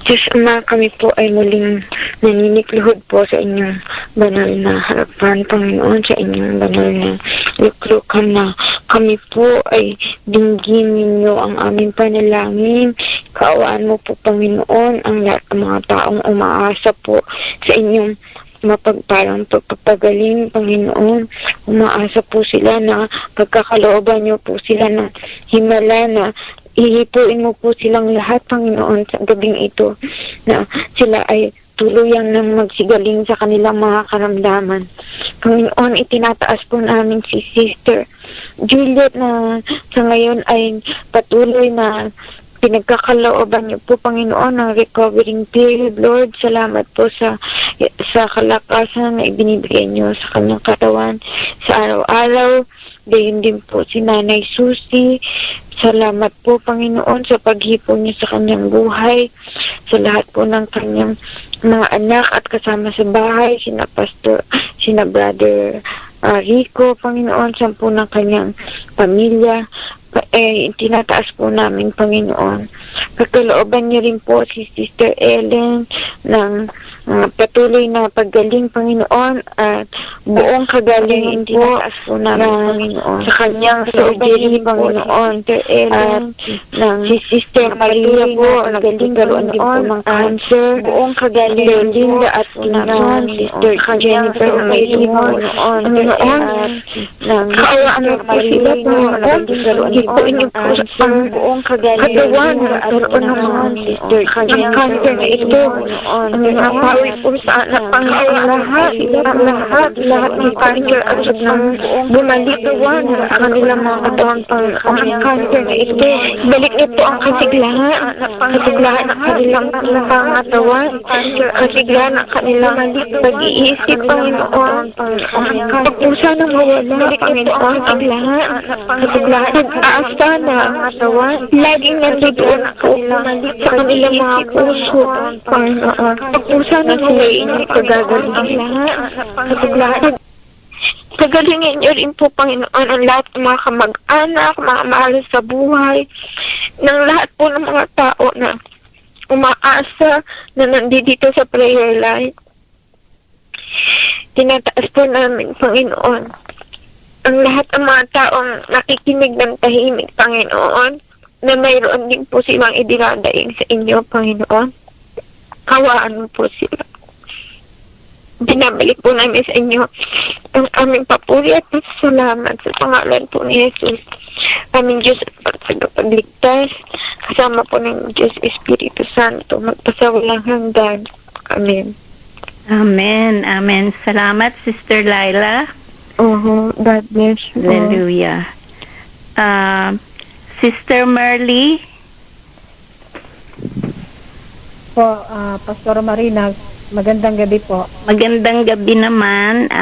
[SPEAKER 3] Diyos Ama, kami po ay muling naninikluhod po sa inyong banal na harapan, Panginoon, sa inyong banal na luklukan na kami po ay dinggin ninyo ang aming panalangin. Kaawaan mo po, Panginoon, ang lahat ng mga taong umaasa po sa inyong mapagpalang pagpapagaling, Panginoon. Umaasa po sila na pagkakalooban nyo po sila ng himala, na ihipuin mo po silang lahat, Panginoon, sa gabing ito, na sila ay tuluyang nang magsigaling sa kanilang mga karamdaman. Panginoon, itinataas po namin si Sister Juliet na sa ngayon ay patuloy na pinagkakalooban niyo po, Panginoon, ng recovering period, Lord. Salamat po sa kalakasan na ibinibigay niyo sa kanyang katawan sa araw-araw. Gayon din po si Nanay Susie. Salamat po, Panginoon, sa paghipo niyo sa kanyang buhay, sa lahat po ng kanyang mga anak at kasama sa bahay, sina Brother Rico, Panginoon, sa po ng kanyang pamilya. Tinataas po namin, Panginoon. Pagkalooban niyo rin po si Sister Ellen ng patuloy na paggaling, Panginoon, at buong kagaling tinataas po namin, Panginoon, sa kanyang surgery, Panginoon, at ng si Sister Maria po, nagaling, Panginoon, ng cancer, buong kagaling, Sister Linda at Panginoon, Sister Jennifer na may tumor, Panginoon, ng kaawaan mo po sila, Panginoon, po inyong po sa buong katawan at karoon ng mga Sister ng cancer na ito, Panginoon, po sa anak, Panginoon, lahat ng cancer at ng bumalik katawan sa kanilang mga katawan, Panginoon, ang cancer na ito, balik niyo po ang kasiglahan ng kanilang pangatawan, kasiglahan ng kanilang pag-iisip, Panginoon, pagpusa ng mawala, Panginoon, kasiglahan, nag-aasta na laging nandoon po sa kanilang mga puso, Panginoon, pagpusa ng sila inyong pagagaling lahat. Pagalingin niyo rin po, Panginoon, ang lahat ng mga kamag-anak, mga mahal sa buhay, ng lahat po ng mga tao na umaasa na nandito sa prayer line. Tinataas po namin, Panginoon, ang lahat ng mga taong nakikinig ng tahimik, Panginoon, na mayroon din po silang idinadaing sa inyo, Panginoon. Hawaan mo po sila. Binabalik po namin sa inyo ang aming papuri at salamat sa pangalan po ni Jesus. Aming Diyos at pagligtas, kasama po ng Diyos Espiritu Santo, magpasawalang hanggan. Amen.
[SPEAKER 2] Amen. Amen. Salamat, Sister Laila.
[SPEAKER 3] God bless you.
[SPEAKER 2] Hallelujah. Sister Merly.
[SPEAKER 7] Po, Pastor Marina, magandang gabi po.
[SPEAKER 2] Magandang gabi naman.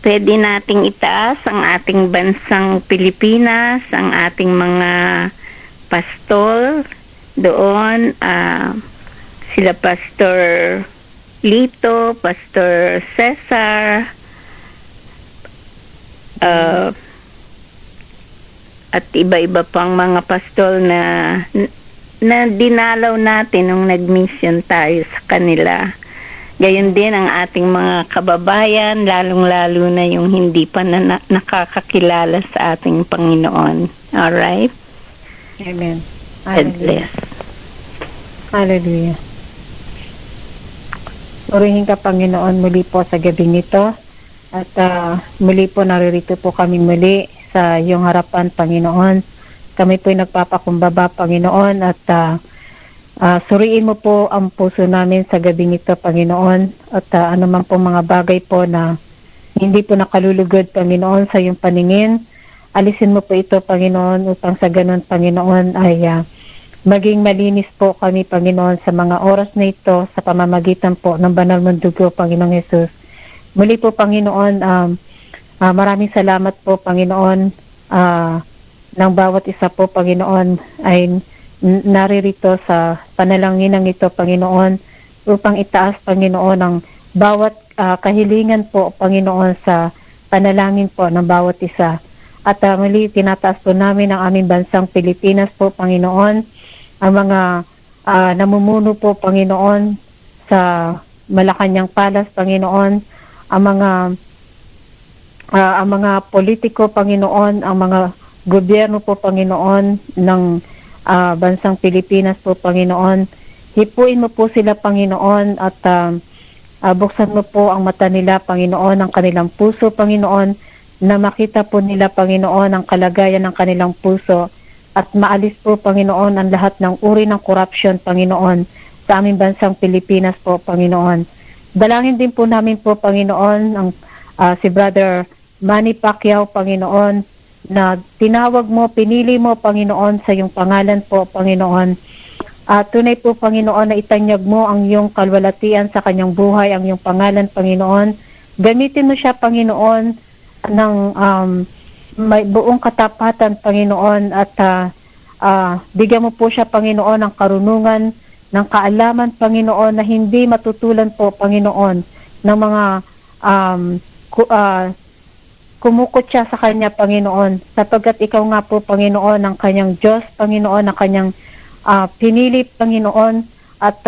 [SPEAKER 2] Pwede nating itaas ang ating bansang Pilipinas, ang ating mga pastol doon. Sila Pastor Lito, Pastor Cesar, at iba-iba pang mga pastol na dinalaw natin nung nag-mission tayo sa kanila. Gayon din ang ating mga kababayan, lalong-lalo na yung hindi pa nakakakilala sa ating Panginoon. Alright?
[SPEAKER 7] Amen.
[SPEAKER 2] God bless.
[SPEAKER 7] Hallelujah. Purihin ka, Panginoon, muli po sa gabing ito. At muli po naririto po kami muli sa iyong harapan, Panginoon. Kami po'y nagpapakumbaba, Panginoon, at suriin mo po ang puso namin sa gabing ito, Panginoon. At anuman po mga bagay po na hindi po nakalulugod, Panginoon, sa iyong paningin, alisin mo po ito, Panginoon, upang sa ganun, Panginoon, ay maging malinis po kami, Panginoon, sa mga oras na ito sa pamamagitan po ng banal mong dugo, Panginoong Yesus. Muli po, Panginoon, maraming salamat po, Panginoon, ng bawat isa po, Panginoon, ay naririto sa panalanginang ito, Panginoon, upang itaas, Panginoon, ang bawat kahilingan po, Panginoon, sa panalangin po ng bawat isa. At muli, tinataas po namin ang aming bansang Pilipinas po, Panginoon, ang mga namumuno po, Panginoon, sa Malacanang Palace, Panginoon, ang mga politiko, Panginoon, ang mga gobyerno po, Panginoon, ng bansang Pilipinas po, Panginoon. Hipuin mo po sila, Panginoon, at buksan mo po ang mata nila, Panginoon, ang kanilang puso, Panginoon, na makita po nila, Panginoon, ang kalagayan ng kanilang puso at maalis po, Panginoon, ang lahat ng uri ng corruption, Panginoon, sa aming bansang Pilipinas po, Panginoon. Dalangin din po namin po, Panginoon, ang si Brother Manny Pacquiao, Panginoon, na tinawag mo, pinili mo, Panginoon, sa iyong pangalan po, Panginoon. Tunay po, Panginoon, na itanyag mo ang iyong kalwalatian sa kanyang buhay, ang iyong pangalan, Panginoon. Gamitin mo siya, Panginoon, ng may buong katapatan, Panginoon, at bigyan mo po siya, Panginoon, ng karunungan, ng kaalaman, Panginoon, na hindi matutulan po, Panginoon, ng mga kumukot siya sa kanya, Panginoon, sapagkat ikaw nga po, Panginoon, ang kanyang Diyos, Panginoon, ang kanyang pinili, Panginoon, at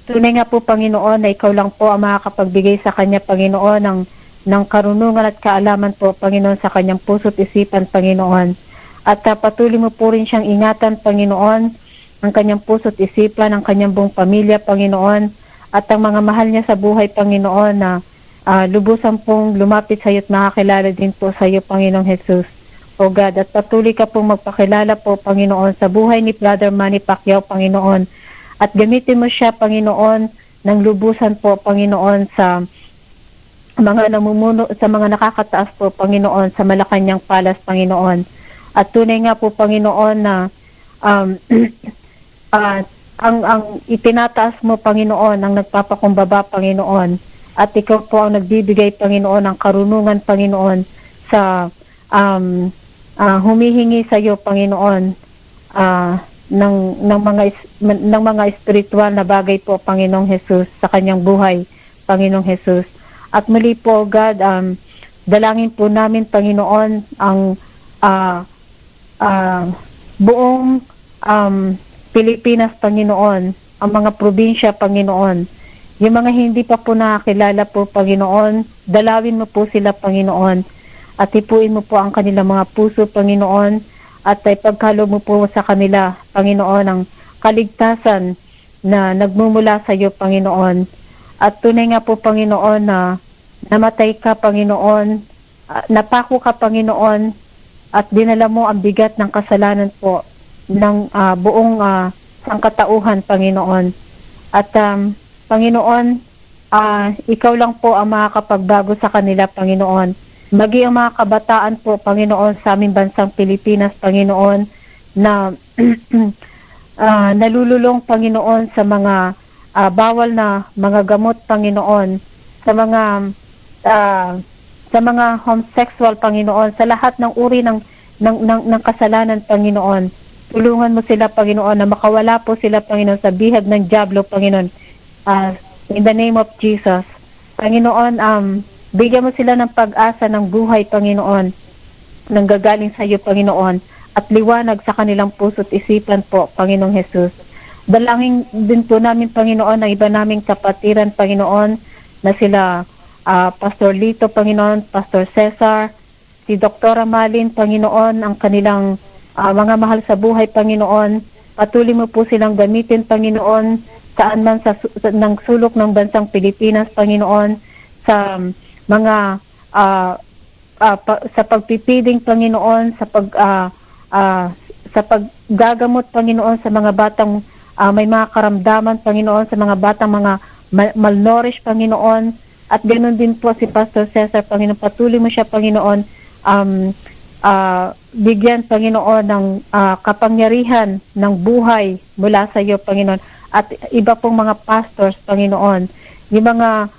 [SPEAKER 7] tunay nga po, Panginoon, na ikaw lang po ang makakapagbigay sa kanya, Panginoon, ng karunungan at kaalaman po, Panginoon, sa kanyang puso't isipan, Panginoon. At patuloy mo po rin siyang ingatan, Panginoon, ang kanyang puso't isipan, ang kanyang buong pamilya, Panginoon, at ang mga mahal niya sa buhay, Panginoon, na lubusan pong lumapit sa iyo at makakilala din po sa iyo, Panginoong Jesus. O God, at patuloy ka pong magpakilala po, Panginoon, sa buhay ni Brother Manny Pacquiao, Panginoon. At gamitin mo siya, Panginoon, ng lubusan po, Panginoon, sa mga namumuno, sa mga nakakataas po, Panginoon, sa Malacanang Palace, Panginoon. At tunay nga po, Panginoon, na ang itinataas mo, Panginoon, ang nagpapakumbaba, Panginoon, at ikaw po ang nagbibigay, Panginoon, ng karunungan, Panginoon, sa humihingi sa iyo, Panginoon, ng mga spiritual na bagay po, Panginoong Jesus, sa kanyang buhay, Panginoong Jesus. At muli po, God, dalangin po namin, Panginoon, ang buong Pilipinas, Panginoon, ang mga probinsya, Panginoon, yung mga hindi pa po nakakilala po, Panginoon, dalawin mo po sila, Panginoon, at ipuin mo po ang kanilang mga puso, Panginoon, at ipagkalo mo po sa kanila, Panginoon, ang kaligtasan na nagmumula sa iyo, Panginoon. At tunay nga po, Panginoon, na namatay ka, Panginoon, napako ka, Panginoon, at dinala mo ang bigat ng kasalanan po ng buong sangkatauhan, Panginoon. At Panginoon, ikaw lang po ang makakapagbago sa kanila, Panginoon. Maging ang mga kabataan po, Panginoon, sa aming bansang Pilipinas, Panginoon, na nalululong, Panginoon, sa mga bawal na mga gamot, Panginoon, sa mga homosexual, Panginoon, sa lahat ng uri ng kasalanan, Panginoon. Tulungan mo sila, Panginoon, na makawala po sila, Panginoon, sa bihag ng dyablo, Panginoon. In the name of Jesus. Panginoon, bigyan mo sila ng pag-asa ng buhay, Panginoon, nang gagaling sa iyo, Panginoon, at liwanag sa kanilang puso't isipan po, Panginoong Jesus. Dalangin din po namin, Panginoon, ang iba naming kapatiran, Panginoon, na sila Pastor Lito, Panginoon, Pastor Cesar, si Dr. Malin, Panginoon, ang kanilang mga mahal sa buhay, Panginoon. Patuloy mo po silang gamitin, Panginoon, saan man ng sulok ng bansang Pilipinas, Panginoon, sa mga sa pagpipiding, Panginoon, sa paggagamot, Panginoon, sa mga batang may mga karamdaman, Panginoon, sa mga batang mga malnourished, Panginoon. At ganoon din po si Pastor Cesar, Panginoon. Patuloy mo siya, Panginoon, bigyan, Panginoon, ng kapangyarihan ng buhay mula sa iyo, Panginoon. At iba pong mga pastors, Panginoon, yung mga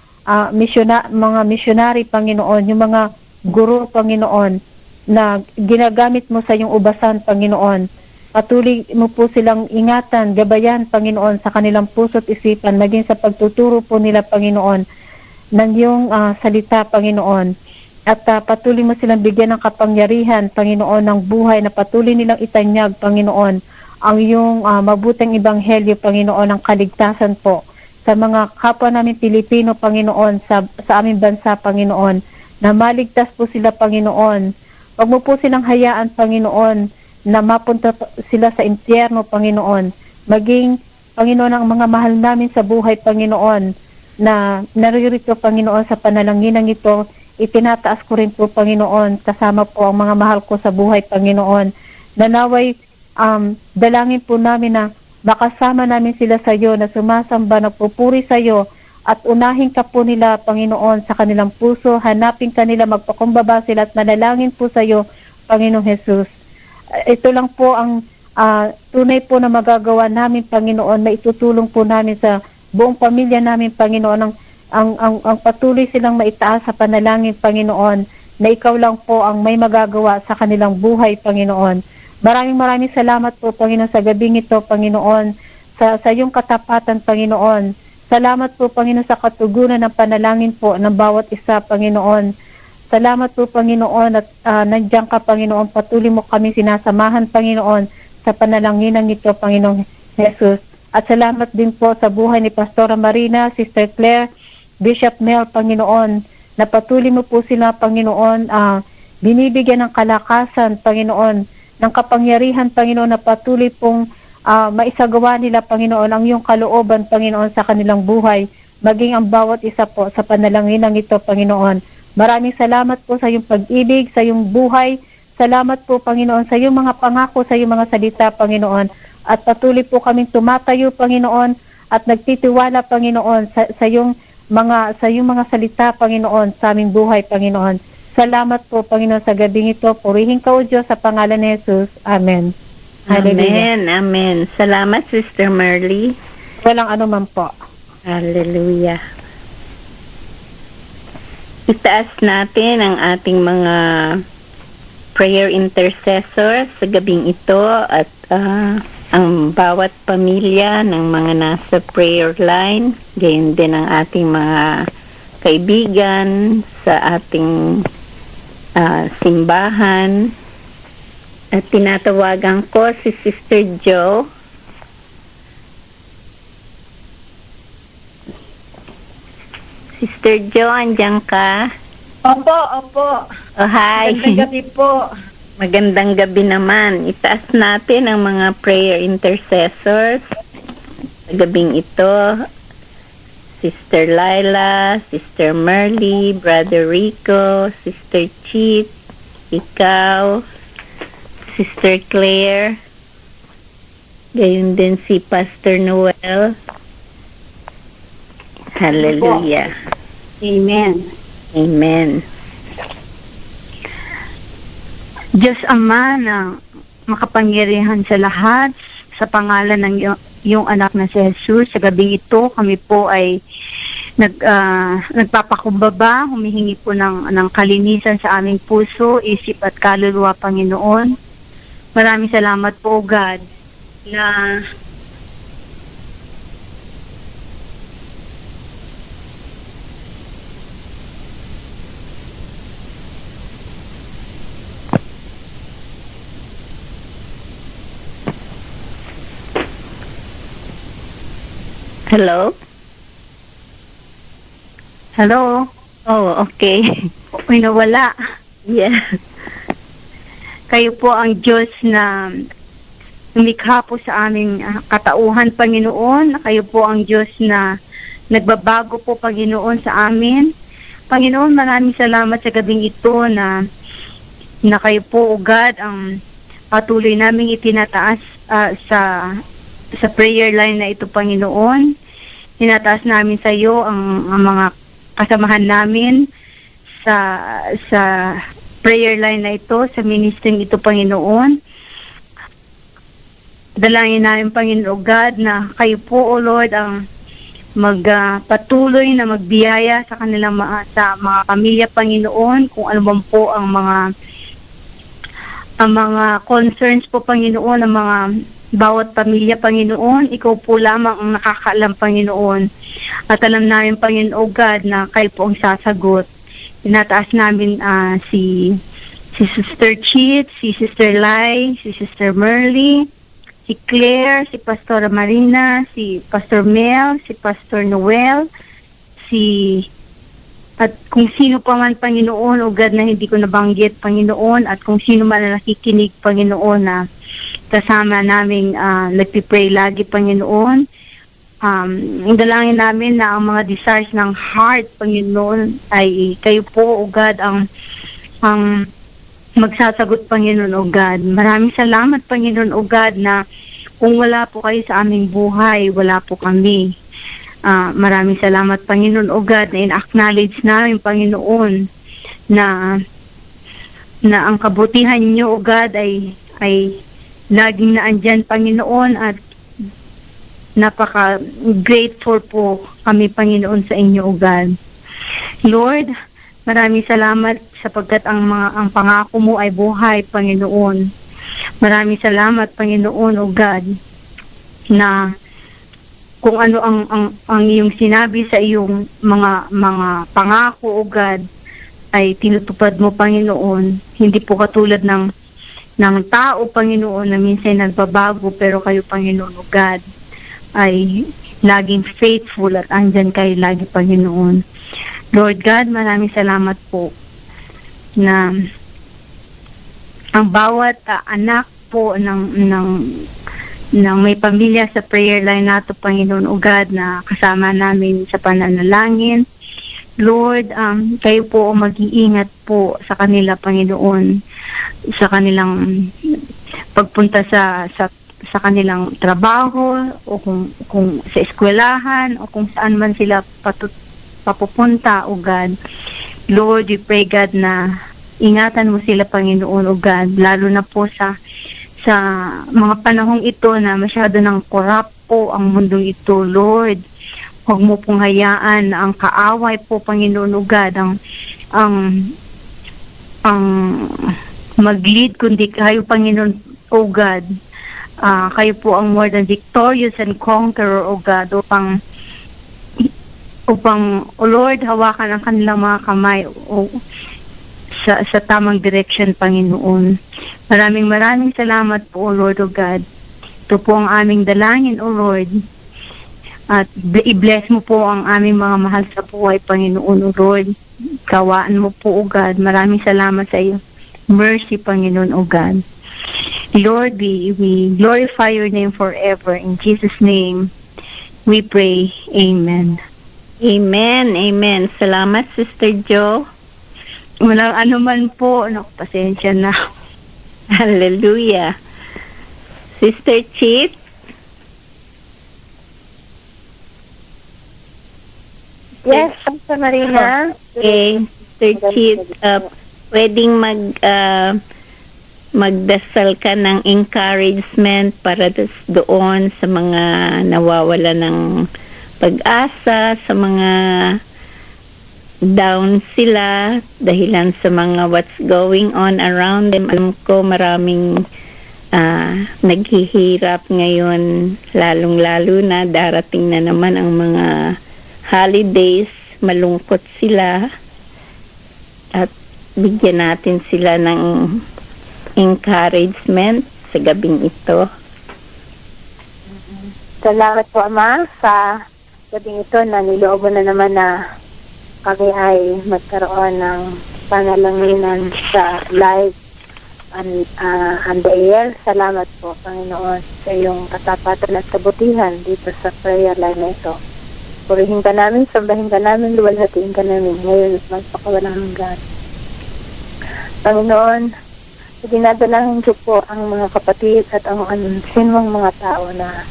[SPEAKER 7] mga missionary, Panginoon, yung mga guro, Panginoon, na ginagamit mo sa iyong ubasan, Panginoon. Patuloy mo po silang ingatan, gabayan, Panginoon, sa kanilang puso't isipan, maging sa pagtuturo po nila, Panginoon, ng iyong salita, Panginoon. At patuloy mo silang bigyan ng kapangyarihan, Panginoon, ng buhay na patuloy nilang itanyag, Panginoon, ang iyong mabuting ebanghelyo, Panginoon, ng kaligtasan po sa mga kapwa namin Pilipino, Panginoon, sa aming bansa, Panginoon, na maligtas po sila, Panginoon. Huwag mo po silang hayaan, Panginoon, na mapunta sila sa impyerno, Panginoon. Maging, Panginoon, ang mga mahal namin sa buhay, Panginoon, na naririto, Panginoon, sa panalangin ito, itinataas ko rin po, Panginoon, kasama po ang mga mahal ko sa buhay, Panginoon, na naway dalangin po namin na makasama namin sila sa iyo, na sumasamba, nagpupuri sa iyo, at unahin ka po nila, Panginoon, sa kanilang puso. Hanapin ka nila, magpakumbaba sila at manalangin po sa iyo, Panginoong Jesus. Ito lang po ang tunay po na magagawa namin, Panginoon, na itutulong po namin sa buong pamilya namin, Panginoon, ang patuloy silang maitaas sa panalangin, Panginoon, na ikaw lang po ang may magagawa sa kanilang buhay, Panginoon. Maraming salamat po, Panginoon, sa gabing ito, Panginoon, sa iyong katapatan, Panginoon. Salamat po, Panginoon, sa katugunan ng panalangin po ng bawat isa, Panginoon. Salamat po, Panginoon, at nandiyan ka, Panginoon. Patuloy mo kami sinasamahan, Panginoon, sa panalanginan nito, Panginoong Jesus. At salamat din po sa buhay ni Pastora Marina, Sister Claire, Bishop Mel, Panginoon, na patuloy mo po sila, Panginoon, binibigyan ng kalakasan, Panginoon, ng kapangyarihan, Panginoon, na patuloy pong maisagawa nila, Panginoon, ang iyong kalooban, Panginoon, sa kanilang buhay, maging ang bawat isa po sa panalangin ito, Panginoon. Maraming salamat po sa iyong pag-ibig, sa iyong buhay. Salamat po, Panginoon, sa iyong mga pangako, sa iyong mga salita, Panginoon. At patuloy po kaming tumatayo, Panginoon, at nagtitiwala, Panginoon, sa iyong mga salita, Panginoon, sa aming buhay, Panginoon. Salamat po, Panginoon, sa gabing ito. Purihin ka, O Diyos, sa pangalan ni Jesus. Amen.
[SPEAKER 2] Amen, amen. Salamat, Sister Merly.
[SPEAKER 7] Walang anuman po.
[SPEAKER 2] Hallelujah. Itaas natin ang ating mga prayer intercessors sa gabing ito at ang bawat pamilya ng mga nasa prayer line, gayon din ang ating mga kaibigan sa ating simbahan. At tinatawagan ko si Sister Jo. Sister Jo, andyan ka?
[SPEAKER 8] Opo.
[SPEAKER 2] Oh, hi.
[SPEAKER 8] Magandang gabi po.
[SPEAKER 2] Magandang gabi naman. Itaas natin ang mga prayer intercessors sa gabing ito. Sister Laila, Sister Merly, Brother Rico, Sister Chit, ikaw, Sister Claire, gayon din si Pastor Noel. Hallelujah.
[SPEAKER 8] Amen.
[SPEAKER 2] Amen.
[SPEAKER 8] Diyos Ama na makapangyarihan sa lahat, sa pangalan ng iyong anak na si Jesus, sa gabing ito, kami po ay nagpapakumbaba, humihingi po ng kalinisan sa aming puso, isip at kaluluwa, Panginoon. Maraming salamat po, God, na
[SPEAKER 2] Hello?
[SPEAKER 8] hello,
[SPEAKER 2] Oh, okay.
[SPEAKER 8] may nawala.
[SPEAKER 2] Yeah.
[SPEAKER 8] Kayo po ang Diyos na lumikha po sa aming katauhan, Panginoon. Kayo po ang Diyos na nagbabago po, Panginoon, sa amin. Panginoon, maraming salamat sa gabing ito na kayo po, O God, ang patuloy naming itinataas sa prayer line na ito, Panginoon. Tinataas namin sa iyo ang mga kasamahan namin sa prayer line na ito, sa ministry ito, Panginoon. Dalangin namin, Panginoon God, na kayo po, O Lord, ang magpatuloy na magbiyaya sa kanilang sa mga pamilya, Panginoon, kung ano man po ang mga concerns po, Panginoon, ang mga bawat pamilya, Panginoon. Ikaw po lamang ang nakakaalam, Panginoon. At alam namin, Panginoon God, na kayo po ang sasagot. Tinataas namin si Sister Chit, si Sister Lai, si Sister Merly, si Claire, si Pastora Marina, si Pastor Mel, si Pastor Noel, at kung sino pa man, Panginoon, o God, na hindi ko nabanggit, Panginoon, at kung sino man na nakikinig, Panginoon, na kasama namin nagpipray lagi, Panginoon. Ang dalangin namin na ang mga desires ng heart, Panginoon, ay kayo po, O God, ang magsasagot, Panginoon, O God. Maraming salamat, Panginoon, O God, na kung wala po kayo sa aming buhay, wala po kami. Maraming salamat, Panginoon, O God, na in-acknowledge namin, Panginoon, na ang kabutihan niyo, O God, ay laging naandyan, Panginoon, at napaka-grateful po kami, Panginoon, sa inyo, O God. Lord, maraming salamat sapagkat ang pangako mo ay buhay, Panginoon. Maraming salamat, Panginoon, O God, na kung ano ang iyong sinabi sa iyong mga pangako, O God, ay tinutupad mo, Panginoon. Hindi po katulad ng tao, Panginoon, na minsan nagbabago, pero kayo, Panginoon, O God, ay laging faithful at andyan kayo lagi, Panginoon. Lord God, maraming salamat po na ang bawat anak po ng may pamilya sa prayer line nato, Panginoon, O God, na kasama namin sa pananalangin. Lord, kayo po mag-iingat po sa kanila, Panginoon, sa kanilang pagpunta sa kanilang trabaho, o kung sa eskwelahan, o kung saan man sila papupunta, O God. Lord, we pray, God, na ingatan mo sila, Panginoon, O God, lalo na po sa mga panahong ito na masyado ng corrupt po ang mundong ito, Lord. Huwag mo pong hayaan na ang kaaway po, Panginoon, O God, ang mag-lead, kundi kayo, Panginoon, O God. Kayo po ang more than victorious and conqueror, O God, upang, O Lord, hawakan ang kanilang mga kamay sa tamang direction, Panginoon. Maraming salamat po, O Lord, O God. Ito po ang aming dalangin, O Lord. At i-bless mo po ang aming mga mahal sa buhay, Panginoon, O Lord. Kawaan mo po, O God. Maraming salamat sa iyo. Mercy, Panginoon, O God. Lord, we glorify your name forever. In Jesus' name, we pray. Amen.
[SPEAKER 2] Amen. Amen. Salamat, Sister Jo.
[SPEAKER 8] Walang anuman po. Pasensya na.
[SPEAKER 2] Hallelujah. Sister Chit.
[SPEAKER 3] Yes, Sister Marina.
[SPEAKER 2] Okay, Sister Chit, pwedeng magdasal ka ng encouragement para doon sa mga nawawala ng pag-asa, sa mga down sila dahilan sa mga what's going on around them. Alam ko maraming naghihirap ngayon, lalong-lalo na darating na naman ang mga holidays, malungkot sila, at bigyan natin sila ng encouragement sa gabing ito.
[SPEAKER 3] Salamat po, Ama, sa gabing ito na niloob na naman na kami ay magkaroon ng panalangin sa live and the air. Salamat po, Panginoon, sa iyong katapatan at kabutihan dito sa prayer line na ito. Purihin ka namin, sambahin ka namin, luwalhatiin ka namin ngayon at magpakawalang hanggan. Panginoon, dinadalangin ko po ang mga kapatid at ang sinumang mga tao na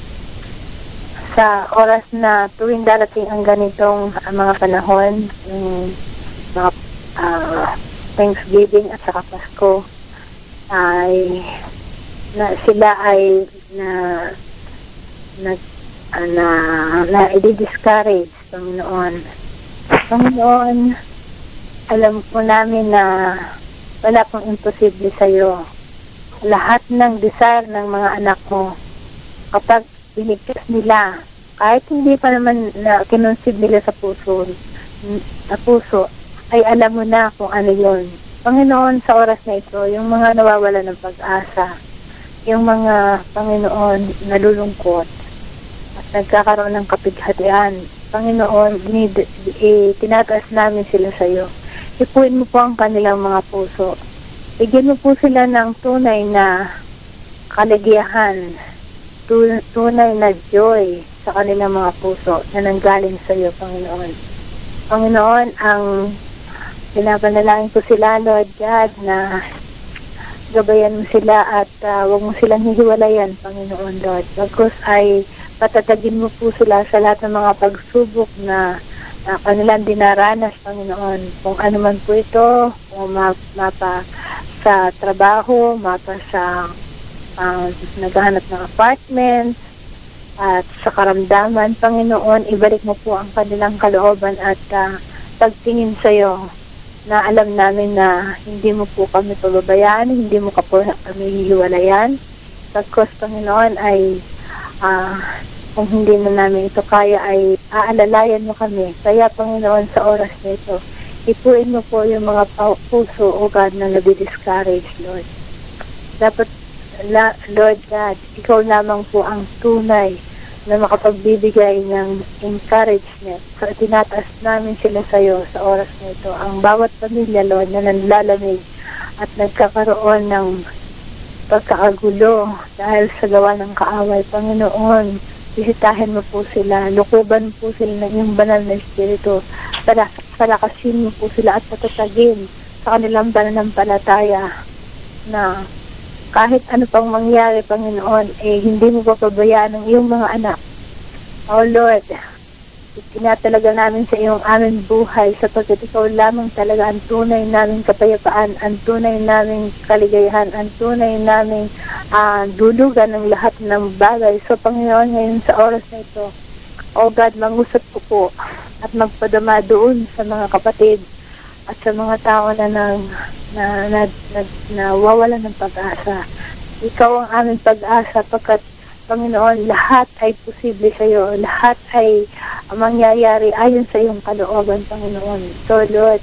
[SPEAKER 3] sa oras na tuwing darating ang ganitong mga panahon, yung mga Thanksgiving at saka Pasko, ay sila ay i-discourage, Panginoon. Panginoon, alam po namin na wala pong imposible sa iyo. Lahat ng desire ng mga anak mo, kapag binigkas nila, kahit hindi pa naman na kinonsib nila sa puso, ay alam mo na kung ano yun. Panginoon, sa oras na ito, yung mga nawawala ng pag-asa, yung mga, Panginoon, nalulungkot, at nagkakaroon ng kapighatian, Panginoon, tinataas namin sila sa iyo. Ipuin mo po ang kanilang mga puso. Bigyan mo po sila ng tunay na kaligayahan, tunay na joy sa kanilang mga puso na nanggaling sa iyo, Panginoon. Panginoon, ang pinapanalangin ko sila, Lord God, na gabayan mo sila at huwag mo silang hihiwalayan, Panginoon, Lord. Bagkus ay
[SPEAKER 7] patatagin mo po sila sa lahat ng mga pagsubok na kanilang dinaranas, Panginoon. Kung ano man po ito, kung mapa sa trabaho, mapa sa naghahanap ng apartment, at sa karamdaman, Panginoon, ibalik mo po ang kanilang kalooban at pagtingin sa iyo na alam namin na hindi mo po kami pababayaan, hindi mo po kami hihiwalayan. Pagkos, Panginoon, ay kung hindi na namin ito kaya ay aalalayan mo kami. Kaya, Panginoon, sa oras na ito, ipuin mo po yung mga puso, O God, na nabidiscourage, Lord. Dapat, Lord God, ikaw lamang po ang tunay na makapagbibigay ng encouragement. So, tinataas namin sila sa iyo sa oras na ito. Ang bawat pamilya, Lord, na nanlalamig at nagkakaroon ng pagkakagulo dahil sa gawa ng kaaway, Panginoon, bisitahin mo po sila, lukuban po sila ng iyong banal na espiritu, palakasin mo po sila at patatagin sa kanilang pananampalataya na kahit ano pang mangyari, Panginoon, hindi mo papabayaan ang iyong mga anak. Oh Lord, tinatalaga namin sa iyong aming buhay sapagkat ikaw lamang talaga ang tunay naming kapayapaan, ang tunay naming kaligayahan, ang tunay naming dulugan ng lahat ng bagay. So, Panginoon, ngayon sa oras na ito, oh God, mangusap ko po at magpadama doon sa mga kapatid at sa mga tao na nawawalan ng pag-asa. Ikaw ang aming pag-asa pagkat, Panginoon, lahat ay posible sa iyo. Lahat ay mangyayari ayon sa iyong kalooban, Panginoon. So, Lord,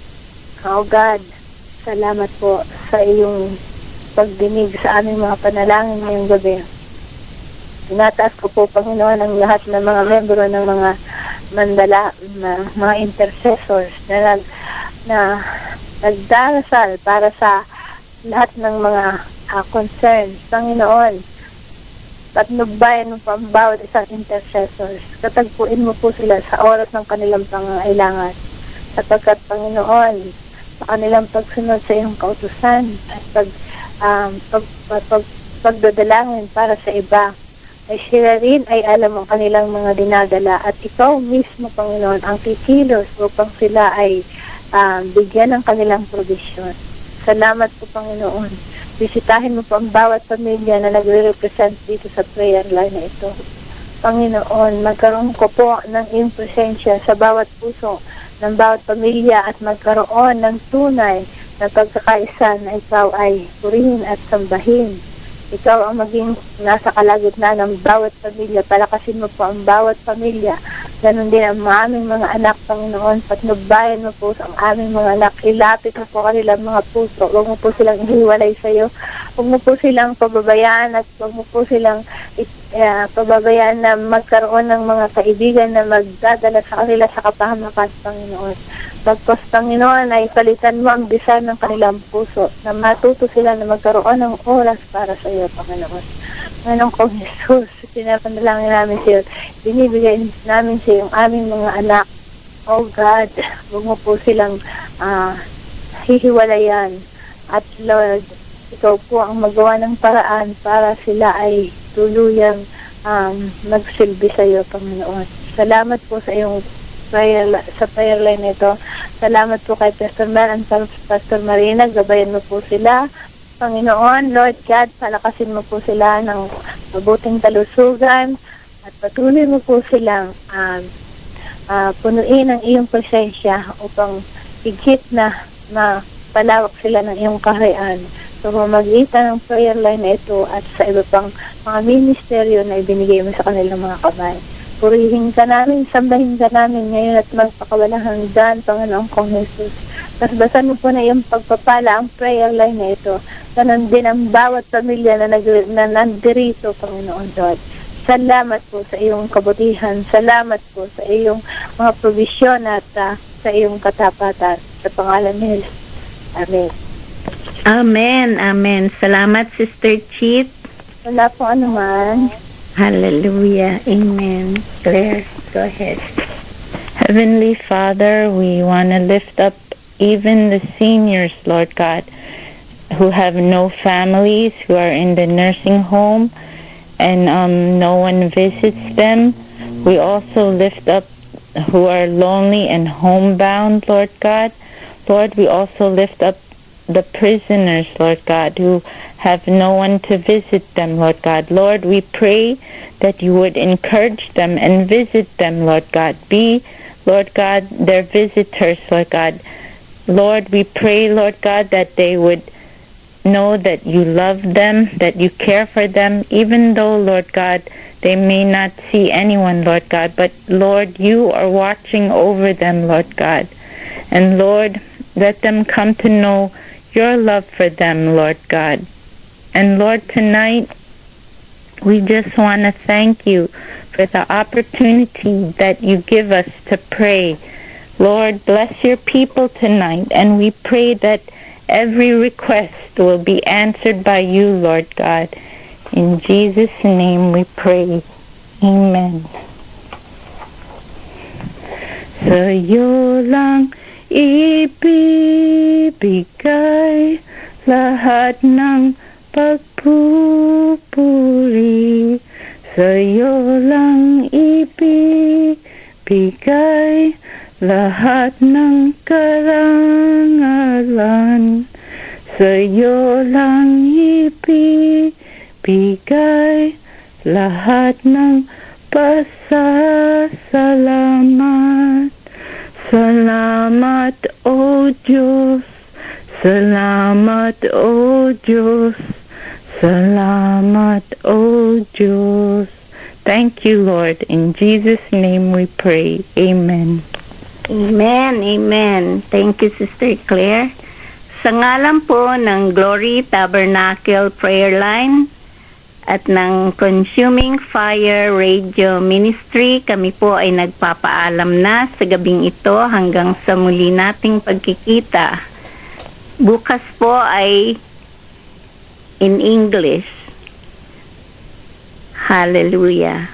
[SPEAKER 7] oh God, salamat po sa iyong pagdinig sa aming mga panalangin ngayong gabi. Tinataas ko po, Panginoon, ang lahat ng mga membro ng mga mga intercessors na nagdarasal para sa lahat ng mga concerns. Panginoon, patnubbayan mo pa ang bawat isang intercessors. Katagpuin mo po sila sa oras ng kanilang pangangailangan. Sapagkat, Panginoon, sa kanilang pagsunod sa iyong kautusan at pagdadalangin para sa iba, ay sila rin ay alam ang kanilang mga dinadala at ikaw mismo, Panginoon, ang kikilos upang sila ay bigyan ng kanilang provision. Salamat po, Panginoon. Bisitahin mo po ang bawat pamilya na nagre-represent dito sa prayer line na ito. Panginoon, magkaroon ko po ng iyong presensya sa bawat puso ng bawat pamilya at magkaroon ng tunay na pagkakaisa na ikaw ay purihin at sambahin. Ikaw ang maging nasa kalagitnaan ng bawat pamilya. Palakasin mo po ang bawat pamilya. Ganon din ang aming mga anak, Panginoon. Patnubayan mo po sa aming mga anak. Ilapit mo po kanilang mga puso. Huwag mo po silang ihiwalay sa iyo. Huwag mo po silang pababayaan at huwag mo po silang pababayaan na magkaroon ng mga kaibigan na magdadala sa kanila sa kapahamakan, Panginoon. Pagkos, Panginoon, ay palitan mo ang design ng kanilang puso na matuto sila na magkaroon ng oras para sa iyo, Panginoon. Ngayon kong Jesus, pinapanalangin namin sa iyo, binibigay namin sa iyo ang aming mga anak. Oh God, huwag mo po silang hihiwalayan. At Lord, ikaw po ang magawa ng paraan para sila ay tuluyang magsilbi sa iyo, Panginoon. Salamat po sa iyong prayer line nito. Salamat po kay Pastor Mel and Pastor Marina. Gabayan mo po sila. Panginoon, Lord God, palakasin mo po sila ng mabuting talusugan at patuloy mo po silang punuin ang iyong presensya upang higit na mapalawak sila ng iyong kaharian. So, magitan ng prayer line na ito at sa iba pang mga ministeryo na ibinigay mo sa kanilang mga kamay. Purihin ka namin, sambahin ka namin ngayon at magpakawalang hanggan, Panginoon kong Jesus. Tasbasan mo po na iyong pagpapala ang prayer line na ito. Ganon din ang bawat pamilya na nandirito, Panginoon Lord. Salamat po sa iyong kabutihan. Salamat po sa iyong mga provisyon at sa iyong katapatan. Sa pangalan ni Jesus. Amen.
[SPEAKER 2] Amen. Amen. Salamat, Sister Chit.
[SPEAKER 7] Wala po anuman.
[SPEAKER 2] Hallelujah. Amen. Claire, go ahead.
[SPEAKER 6] Heavenly Father, we want to lift up even the seniors, Lord God, who have no families, who are in the nursing home, and no one visits them. We also lift up who are lonely and homebound, Lord God. Lord, we also lift up the prisoners, Lord God, who have no one to visit them, Lord God. Lord, we pray that you would encourage them and visit them, Lord God. Be, Lord God, their visitors, Lord God. Lord, we pray, Lord God, that they would know that you love them, that you care for them, even though, Lord God, they may not see anyone, Lord God. But, Lord, you are watching over them, Lord God. And, Lord, let them come to know your love for them, Lord God. And, Lord, tonight, we just want to thank you for the opportunity that you give us to pray. Lord, bless your people tonight, and we pray that every request will be answered by you, Lord God. In Jesus' name we pray. Amen. Sa'yo lang ibibigay lahat ng pagpupuri. Sa'yo lang ibibigay lahat ng karangalan. Sa'yo lang ibibigay lahat ng pasasalamat. Salamat, O Diyos. Salamat, O Diyos. Salamat, O Diyos. Thank you, Lord. In Jesus' name we pray. Amen.
[SPEAKER 2] Amen, amen. Thank you, Sister Claire. Sa ngalan po ng Glory Tabernacle Prayer Line at ng Consuming Fire Radio Ministry, kami po ay nagpapaalam na sa gabing ito hanggang sa muli nating pagkikita. Bukas po ay in English. Hallelujah.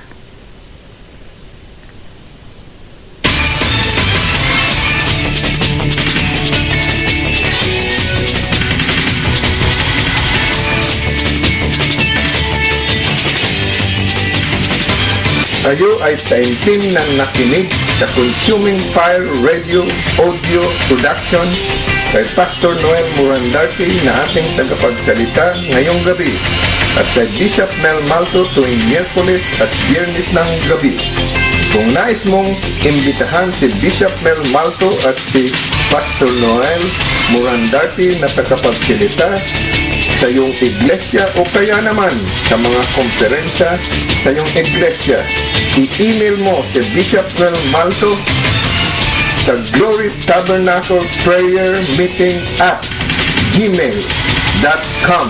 [SPEAKER 1] Kayo ay taimtim ng nakinig sa Consuming Fire Radio Audio Production kay Pastor Noel Murandarte na ating tagapagsalita ngayong gabi at kay Bishop Mel Malto tuwing Miyerkules at Biyernes ng gabi. Kung nais mong imbitahan si Bishop Mel Malto at si Pastor Noel Murandarte na tagapagsalita sa iyong iglesia o kaya naman sa mga konferensya sa iyong iglesia, i-email mo si Bishop Mel Malto sa Glory Tabernacle Prayer Meeting at gmail.com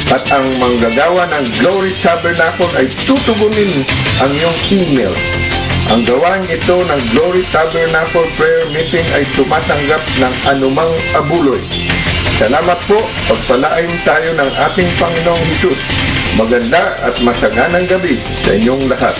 [SPEAKER 1] at ang manggagawa ng Glory Tabernacle ay tutugunin ang iyong email. Ang gawain ito ng Glory Tabernacle Prayer Meeting ay tumatanggap ng anumang abuloy. Salamat po, pagpalain tayo ng ating Panginoong Hesus. Maganda at masaganang gabi sa inyong lahat.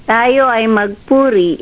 [SPEAKER 2] Tayo ay magpuri.